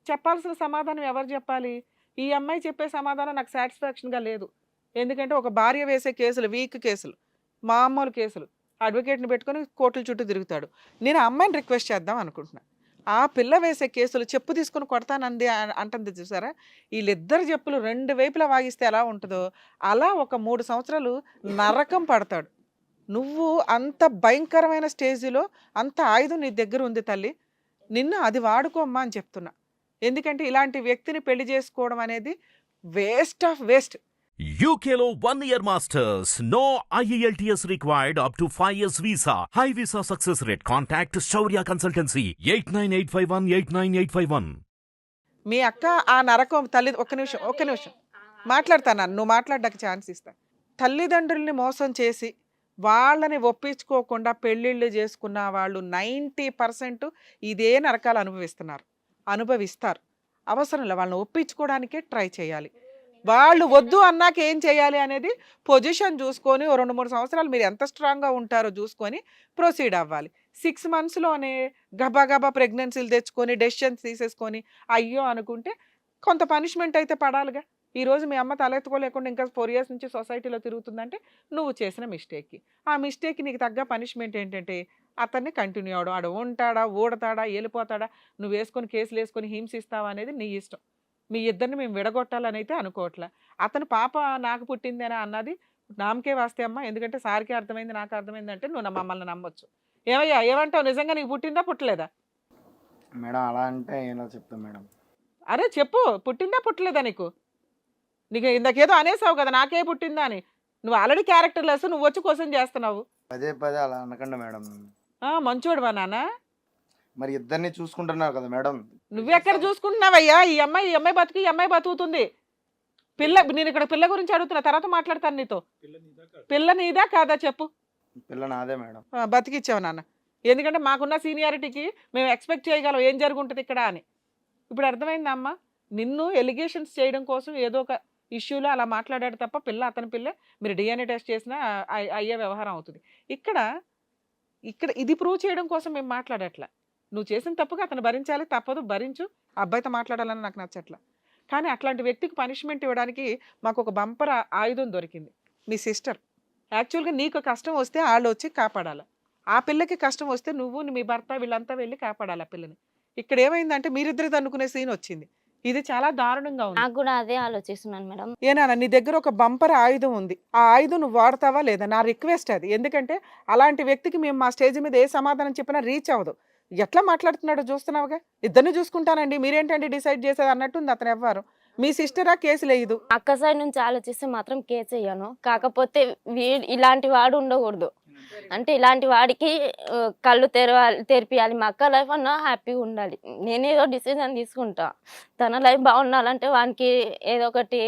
D: చెప్పాల్సిన సమాధానం ఎవరు చెప్పాలి? ఈ అమ్మాయి చెప్పే సమాధానం నాకు సాటిస్ఫాక్షన్గా లేదు. ఎందుకంటే ఒక భార్య వేసే కేసులు వీక్ కేసులు, మామూలు కేసులు, అడ్వకేట్ని పెట్టుకొని కోర్టుల చుట్టూ తిరుగుతాడు. నేను ఆ అమ్మాయిని రిక్వెస్ట్ చేద్దాం అనుకుంటున్నా. ఆ పిల్ల వేసే కేసులు చెప్పు తీసుకొని కొడతానంది అంటుంది చూసారా, వీళ్ళిద్దరు చెప్పులు 2 వైపులా వాగిస్తే ఎలా ఉంటుందో అలా ఒక 3 సంవత్సరాలు నరకం పడతాడు. నువ్వు అంత భయంకరమైన స్టేజ్లో అంత ఆయుధం నీ దగ్గర ఉంది తల్లి, నిన్ను అది వాడుకోమ్మా అని చెప్తున్నా. ఎందుకంటే ఇలాంటి వ్యక్తిని పెళ్లి చేసుకోవడం అనేది waste of waste.
G: UKLO 1 year masters. No IELTS required up to 5 years visa. High visa success rate. Contact Shaurya Consultancy 89851
D: మీ అక్క ఆ నరకం తల్లి ఒక్క నిమిషం మాట్లాడతాను, నువ్వు మాట్లాడడానికి ఛాన్స్ ఇస్తా. తల్లిదండ్రుల్ని మోసం చేసి వాళ్ళని ఒప్పించుకోకుండా పెళ్ళిళ్ళు చేసుకున్న వాళ్ళు 90% ఇదే నరకాలు అనుభవిస్తారు. అవసరంలో వాళ్ళని ఒప్పించుకోవడానికే ట్రై చేయాలి. వాళ్ళు వద్దు అన్నాక ఏం చేయాలి అనేది పొజిషన్ చూసుకొని 2-3 సంవత్సరాలు మీరు ఎంత స్ట్రాంగ్గా ఉంటారో చూసుకొని ప్రొసీడ్ అవ్వాలి. 6 monthsలోనే గబా ప్రెగ్నెన్సీలు తెచ్చుకొని డెసిషన్స్ తీసేసుకొని అయ్యో అనుకుంటే కొంత పనిష్మెంట్ అయితే పడాలిగా. ఈరోజు మీ అమ్మ తలెత్తుకోలేకుండా ఇంకా 4 years నుంచి సొసైటీలో తిరుగుతుందంటే నువ్వు చేసిన మిస్టేక్కి. ఆ మిస్టేక్కి నీకు తగ్గ పనిష్మెంట్ ఏంటంటే అతన్ని కంటిన్యూ అవడం. ఆడు ఉంటాడా, ఊడతాడా, వెళ్ళిపోతాడా, నువ్వు వేసుకొని కేసులు వేసుకొని హింసిస్తావా అనేది నీ ఇష్టం. మీ ఇద్దరిని మేము విడగొట్టాలని అయితే అనుకోవట్లే. అతను పాప నాకు పుట్టింది అని అన్నది నామకే వాస్తే అమ్మ, ఎందుకంటే సార్కి అర్థమైంది నాకు అర్థమైంది అంటే నువ్వు మమ్మల్ని నమ్మొచ్చు. ఏమయ్యా ఏమంటావు, నిజంగా నీకు పుట్టిందా పుట్టలేదా?
F: మేడం అలా అంటే ఎలా చెప్తాం మేడం?
D: అరే చెప్పు, పుట్టిందా పుట్టలేదా నీకు? నీకు ఇందాకేదో అనేసావు కదా నాకే పుట్టిందా అని. నువ్వు ఆల్రెడీ క్యారెక్టర్ లెస్, నువ్వు వచ్చి క్వశ్చన్ చేస్తున్నావు.
F: పదే అలా అనకండి మేడం.
D: మంచోడువా నాన్న?
F: మరి ఇద్దరిని చూసుకుంటున్నారు కదా మేడం.
D: నువ్వెక్కడ చూసుకుంటున్నావయ్యా? ఈ అమ్మాయి బతుకు, ఈ అమ్మాయి బతుకుతుంది. నేను ఇక్కడ పిల్ల గురించి అడుగుతున్నా, తర్వాత మాట్లాడతాను నీతో. పిల్ల నీదా కాదా చెప్పు.
F: పిల్ల నాదే మేడం.
D: బతికిచ్చావు నాన్న, ఎందుకంటే మాకున్న సీనియారిటీకి మేము ఎక్స్పెక్ట్ చేయగలం ఏం జరుగుంటుంది ఇక్కడ అని. ఇప్పుడు అర్థమైందా అమ్మ? నిన్ను ఎలిగేషన్స్ చేయడం కోసం ఏదో ఒక ఇష్యూలో అలా మాట్లాడాడు తప్ప పిల్ల అతని పిల్లే. మీరు DNA టెస్ట్ చేసినా అయ్యే వ్యవహారం అవుతుంది. ఇక్కడ ఇది ప్రూవ్ చేయడం కోసం మేము మాట్లాడట్లా. నువ్వు చేసిన తప్పుగా అతను భరించాలి, తప్పదు, భరించు. అబ్బాయితో మాట్లాడాలని నాకు నచ్చట్లా. కానీ అట్లాంటి వ్యక్తికి పనిష్మెంట్ ఇవ్వడానికి మాకు ఒక బంపర్ ఆయుధం దొరికింది, మీ సిస్టర్. యాక్చువల్గా నీకు కష్టం వస్తే వాళ్ళు వచ్చి కాపాడాలి, ఆ పిల్లకి కష్టం వస్తే నువ్వు మీ భర్త వీళ్ళంతా వెళ్ళి కాపాడాలి ఆ పిల్లని. ఇక్కడ ఏమైందంటే మీరిద్దరు అనుకునే సీన్ వచ్చింది. ఇది చాలా దారుణంగా ఉంది.
E: నాకు కూడా అదే ఆలోచిస్తున్నాను మేడం.
D: ఏనా నీ దగ్గర ఒక బంపర్ ఆయుధం ఉంది, ఆ ఆయుధం నువ్వు వాడతావా లేదా? నా రిక్వెస్ట్ అది. ఎందుకంటే అలాంటి వ్యక్తికి మేము మా స్టేజ్ మీద ఏ సమాధానం చెప్పినా రీచ్ అవ్వదు. ఎట్లా మాట్లాడుతున్నాడో చూస్తున్నావుగా. ఇద్దరిని చూసుకుంటానండి మీరేంటండి డిసైడ్ చేసేది అన్నట్టుంది అతను. ఎవ్వరు మీ సిస్టరా కేసు లేదు?
E: అక్క సైడ్ నుంచి ఆలోచిస్తే మాత్రం కేసు వేయను. కాకపోతే ఇలాంటి వాడు ఉండకూడదు. అంటే ఇలాంటి వాడికి కళ్ళు తెరిపియాలి. మా అక్క లైఫ్ అన్నా హ్యాపీగా ఉండాలి. నేనేదో డిసిజన్ తీసుకుంటా, తన లైఫ్ బాగుండాలంటే వానికి ఏదో ఒకటి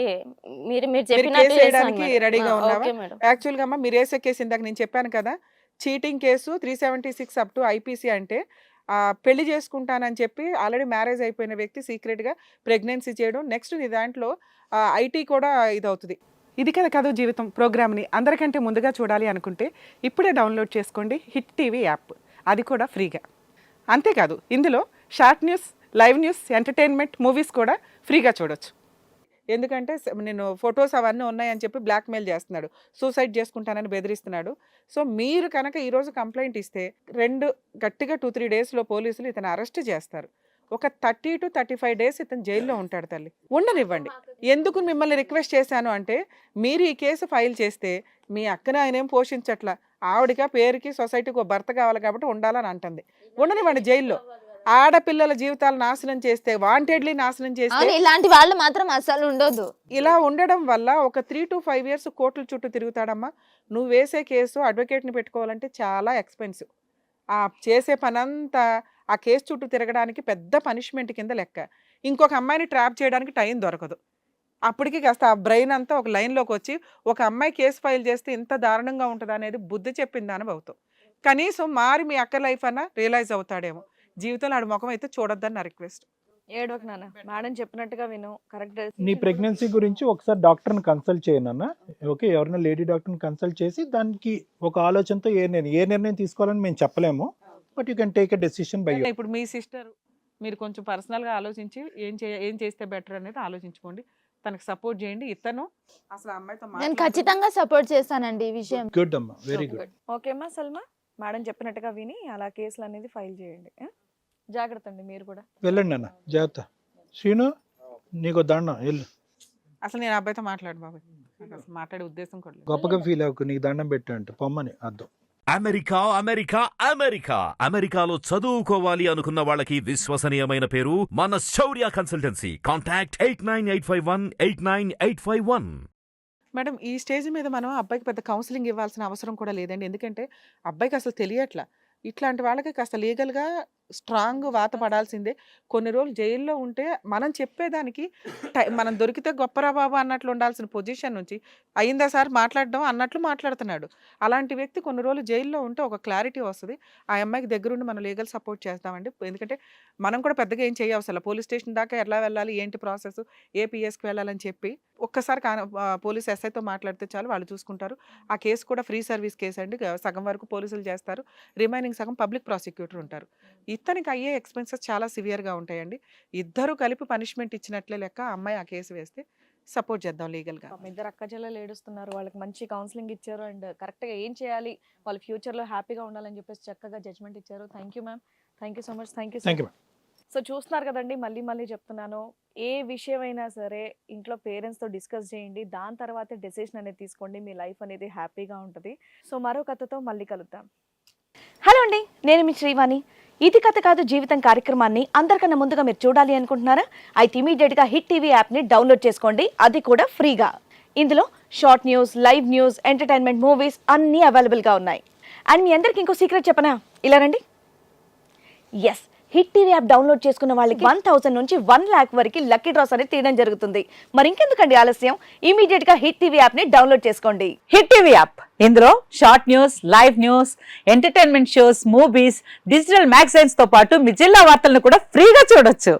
E: మీరు చెప్పినట్టు
D: రెడీగా ఉన్నావా? యాక్చువల్ గా మీరు వేసే కేసు ఇందాక నేను చెప్పాను కదా, cheating case 376 up to IPC. అంటే పెళ్లి చేసుకుంటానని చెప్పి ఆల్రెడీ మ్యారేజ్ అయిపోయిన వ్యక్తి సీక్రెట్గా ప్రెగ్నెన్సీ చేయడం. నెక్స్ట్ నీ దాంట్లో ఐటీ కూడా ఇదవుతుంది. ఇది కథ జీవితం ప్రోగ్రామ్ని అందరికంటే ముందుగా చూడాలి అనుకుంటే ఇప్పుడే డౌన్లోడ్ చేసుకోండి హిట్ టీవీ యాప్, అది కూడా ఫ్రీగా. అంతేకాదు ఇందులో short news, live news, entertainment, movies కూడా ఫ్రీగా చూడొచ్చు. ఎందుకంటే నేను ఫొటోస్ అవన్నీ ఉన్నాయని చెప్పి బ్లాక్మెయిల్ చేస్తున్నాడు, సూసైడ్ చేసుకుంటానని బెదిరిస్తున్నాడు. సో మీరు కనుక ఈరోజు కంప్లైంట్ ఇస్తే గట్టిగా 2-3 డేస్లో పోలీసులు ఇతను అరెస్ట్ చేస్తారు. ఒక 30 to 35 డేస్ ఇతను జైల్లో ఉంటాడు తల్లి. ఉండనివ్వండి. ఎందుకు మిమ్మల్ని రిక్వెస్ట్ చేశాను అంటే, మీరు ఈ కేసు ఫైల్ చేస్తే మీ అక్కని ఆయన ఏం పోషించట్లా, ఆవిడగా పేరుకి సొసైటీకి ఒక భర్త కావాలి కాబట్టి ఉండాలని అంటుంది. ఉండనివ్వండి జైల్లో. ఆడపిల్లల జీవితాలు నాశనం చేస్తే, వాంటెడ్లీ నాశనం చేస్తే,
B: ఇలాంటి వాళ్ళు మాత్రం అసలు ఉండొద్దు.
D: ఇలా ఉండడం వల్ల ఒక 3 to 5 years కోర్టుల చుట్టూ తిరుగుతాడమ్మా. నువ్వు వేసే కేసు అడ్వకేట్ని పెట్టుకోవాలంటే చాలా ఎక్స్పెన్సివ్. ఆ చేసే పనంతా ఆ కేసు చుట్టూ తిరగడానికి పెద్ద పనిష్మెంట్ కింద లెక్క. ఇంకొక అమ్మాయిని ట్రాప్ చేయడానికి టైం దొరకదు. అప్పటికి కాస్త ఆ బ్రెయిన్ అంతా ఒక లైన్లోకి వచ్చి, ఒక అమ్మాయి కేసు ఫైల్ చేస్తే ఇంత దారుణంగా ఉంటుంది అనేది బుద్ధి చెప్పిందని అవుతావు. కనీసం మారి మీ అక్క లైఫ్ అన్న రియలైజ్ అవుతాడేమో. జీవితంలో ఆడి ముఖం అయితే చూడొద్దని నా రిక్వెస్ట్.
A: ఏడవకు నాన్న, మేడం చెప్పినట్టుగా విను. కరెక్ట్.
C: నీ ప్రెగ్నెన్సీ గురించి ఒకసారి డాక్టర్ని కన్సల్ట్ చేయనన్నా. ఓకే, ఎవరైనా లేడీ డాక్టర్ని కన్సల్ట్ చేసి దానికి ఒక ఆలోచనతో ఏ నిర్ణయం తీసుకోవాలని మేము చెప్పలేము, but you can take a decision by.
D: ఇప్పుడు మీ సిస్టర్ మీరు కొంచెం పర్సనల్గా ఆలోచించి ఏం చేస్తే బెటర్ అనేది ఆలోచించుకోండి. తనకు సపోర్ట్ చేయండి. ఇతను అసలు అమ్మాయితో
B: నేను ఖచ్చితంగా సపోర్ట్ చేస్తానండి ఈ విషయం.
C: గుడ్ అమ్మా, వెరీ గుడ్.
A: ఓకే అమ్మా సల్మా, మేడం చెప్పినట్టుగా విని అలా కేసులు అనేది ఫైల్ చేయండి. జాగ్రత్త అండి మీరు కూడా.
C: వెళ్ళండి అన్న, జాగ్రత్త. శ్రీను, నీకు దండం, వెళ్ళు.
D: అసలు నేను అబ్బాయితో మాట్లాడు బాబాయ్, నాకు అసలు మాట్లాడే ఉద్దేశం కూడా లేదు.
C: గొప్పగా ఫీల్ అవ్వకు, నీకు దండం పెట్టంటే పొమ్మని అర్థం.
G: అమెరికా అమెరికా అమెరికా అమెరికాలో చదువుకోవాలి అనుకున్న వాళ్ళకి విశ్వసనీయమైన పేరు మన శౌర్య కన్సల్టెన్సీ. కాంటాక్ట్ 8985189851.
D: మేడం ఈ స్టేజ్ మీద మనం అబ్బాయికి పెద్ద కౌన్సిలింగ్ ఇవ్వాల్సిన అవసరం కూడా లేదండి. ఎందుకంటే అబ్బాయికి అసలు తెలియట్లా. ఇట్లాంటి వాళ్ళకి కాస్త లీగల్గా స్ట్రాంగ్ వాత పడాల్సిందే. కొన్ని రోజులు జైల్లో ఉంటే మనం చెప్పేదానికి మనం దొరికితే గొప్పరా బాబా అన్నట్లు ఉండాల్సిన పొజిషన్ నుంచి అయిందా సార్ మాట్లాడడం అన్నట్లు మాట్లాడుతున్నాడు. అలాంటి వ్యక్తి కొన్ని రోజులు జైల్లో ఉంటే ఒక క్లారిటీ వస్తుంది. ఆ అమ్మాయికి దగ్గరుండి మనం లీగల్ సపోర్ట్ చేస్తామండి. ఎందుకంటే మనం కూడా పెద్దగా ఏం చేయవసరం. పోలీస్ స్టేషన్ దాకా ఎలా వెళ్ళాలి, ఏంటి ప్రాసెస్, ఏ పిఎస్కి వెళ్ళాలని చెప్పి ఒక్కసారి పోలీస్ ఎస్ఐతో మాట్లాడితే చాలు, వాళ్ళు చూసుకుంటారు. ఆ కేసు కూడా ఫ్రీ సర్వీస్ కేసు అండి. సగం వరకు పోలీసులు చేస్తారు, రిమైనింగ్ సగం పబ్లిక్ ప్రాసిక్యూటర్ ఉంటారు. ఇతనికి అయ్యే ఎక్స్పెన్సెస్ చాలా సివియర్గా ఉంటాయండి. ఇద్దరు కలిపి పనిష్మెంట్ ఇచ్చినట్లే లెక్క. అమ్మాయి ఆ కేసు వేస్తే సపోర్ట్ చేద్దాం లీగల్గా.
A: ఇద్దరు అక్క చెల్లెలు ఏడుస్తున్నారు, వాళ్ళకి మంచి కౌన్సిలింగ్ ఇచ్చారు అండ్ కరెక్ట్గా ఏం చేయాలి, వాళ్ళ ఫ్యూచర్లో హ్యాపీగా ఉండాలని చెప్పేసి చక్కగా జడ్జ్మెంట్ ఇచ్చారు. Thank you ma'am, thank you so much. Thank you. So చూస్తున్నారు కదండి, మళ్ళీ చెప్తున్నాను, ఏ విషయమైనా సరే ఇంట్లో పేరెంట్స్తో డిస్కస్ చేయండి. దాని తర్వాతే డెసిషన్ అనేది తీసుకోండి. మీ లైఫ్ అనేది హ్యాపీగా ఉంటుంది. సో మరో కథతో మళ్ళీ కలుద్దాం. హలో అండి, నేను మీ శ్రీవాణి. ఇది కథ కాదు జీవితం కార్యక్రమాన్ని అందరికన్నా ముందుగా మీరు చూడాలి అనుకుంటున్నారా? అయితే ఇమీడియట్గా హిట్ టీవీ యాప్ని డౌన్లోడ్ చేసుకోండి, అది కూడా ఫ్రీగా. ఇందులో short news, live news, entertainment, movies అన్నీ అవైలబుల్గా ఉన్నాయి. అండ్ మీ అందరికి ఇంకో సీక్రెట్ చెప్పనా? ఇలా రండి. Yes, Hit TV app download చేసుకున్న వాళ్ళకి 1000 నుంచి 1 lakh వరకు లక్కీ డ్రాస్ అనేది తీయడం జరుగుతుంది. మరి ఇంకెందుకండి ఆలస్యం, ఇమీడియట్ గా హిట్ టీవీ యాప్ ని డౌన్లోడ్ చేసుకోండి.
H: హిట్ టీవీ యాప్, ఇందులో short news, live news, entertainment shows, movies, digital magazines తో పాటు మీ జిల్లా వార్తలను కూడా ఫ్రీగా చూడొచ్చు.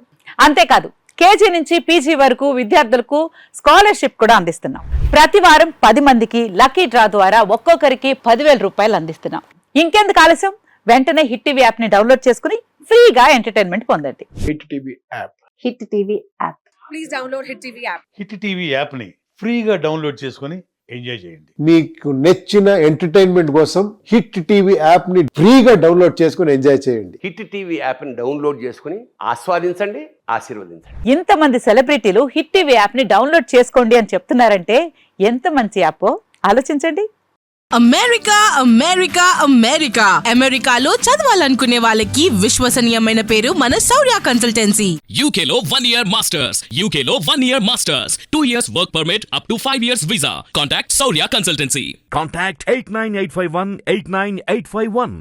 H: అంతేకాదు కేజీ నుంచి పీజీ వరకు విద్యార్థులకు స్కాలర్షిప్ కూడా అందిస్తున్నాం. ప్రతి వారం 10 మందికి లక్కీ డ్రా ద్వారా ఒక్కొక్కరికి 10,000 రూపాయలు అందిస్తున్నాం. ఇంకెందుకు ఆలస్యం, వెంటనే హిట్ టీవీ యాప్ ని డౌన్లోడ్ చేసుకుని ఫ్రీగా ఎంటర్టైన్మెంట్ పొందండి.
I: Hit TV app.
H: Hit TV app.
J: Please download hit TV app.
I: Hit TV app ని ఫ్రీగా డౌన్లోడ్ చేసుకొని ఎంజాయ్ చేయండి.
K: మీకు నచ్చిన ఎంటర్టైన్మెంట్ కోసం హిట్ టీవీ యాప్ ని ఫ్రీగా డౌన్లోడ్ చేసుకొని ఎంజాయ్ చేయండి.
L: హిట్ టీవీ యాప్ ని డౌన్లోడ్ చేసుకుని ఆస్వాదించండి, ఆశీర్వదించండి.
H: ఇంతమంది సెలబ్రిటీలు హిట్ టీవీ యాప్ ని డౌన్లోడ్ చేసుకోండి అని చెప్తున్నారంటే ఎంత మంచి యాప్ ఆలోచించండి.
J: అమెరికా అమెరికా అమెరికా అమెరికాలో చదవాలనుకునే వాళ్ళకి విశ్వసనీయమైన పేరు మన శౌర్య కన్సల్టెన్సీ.
M: UK లో 1 year masters. UK లో 1 year masters. 2 years work permit up to 5 years visa. Contact Shaurya Consultancy.
G: Contact 89851 89851.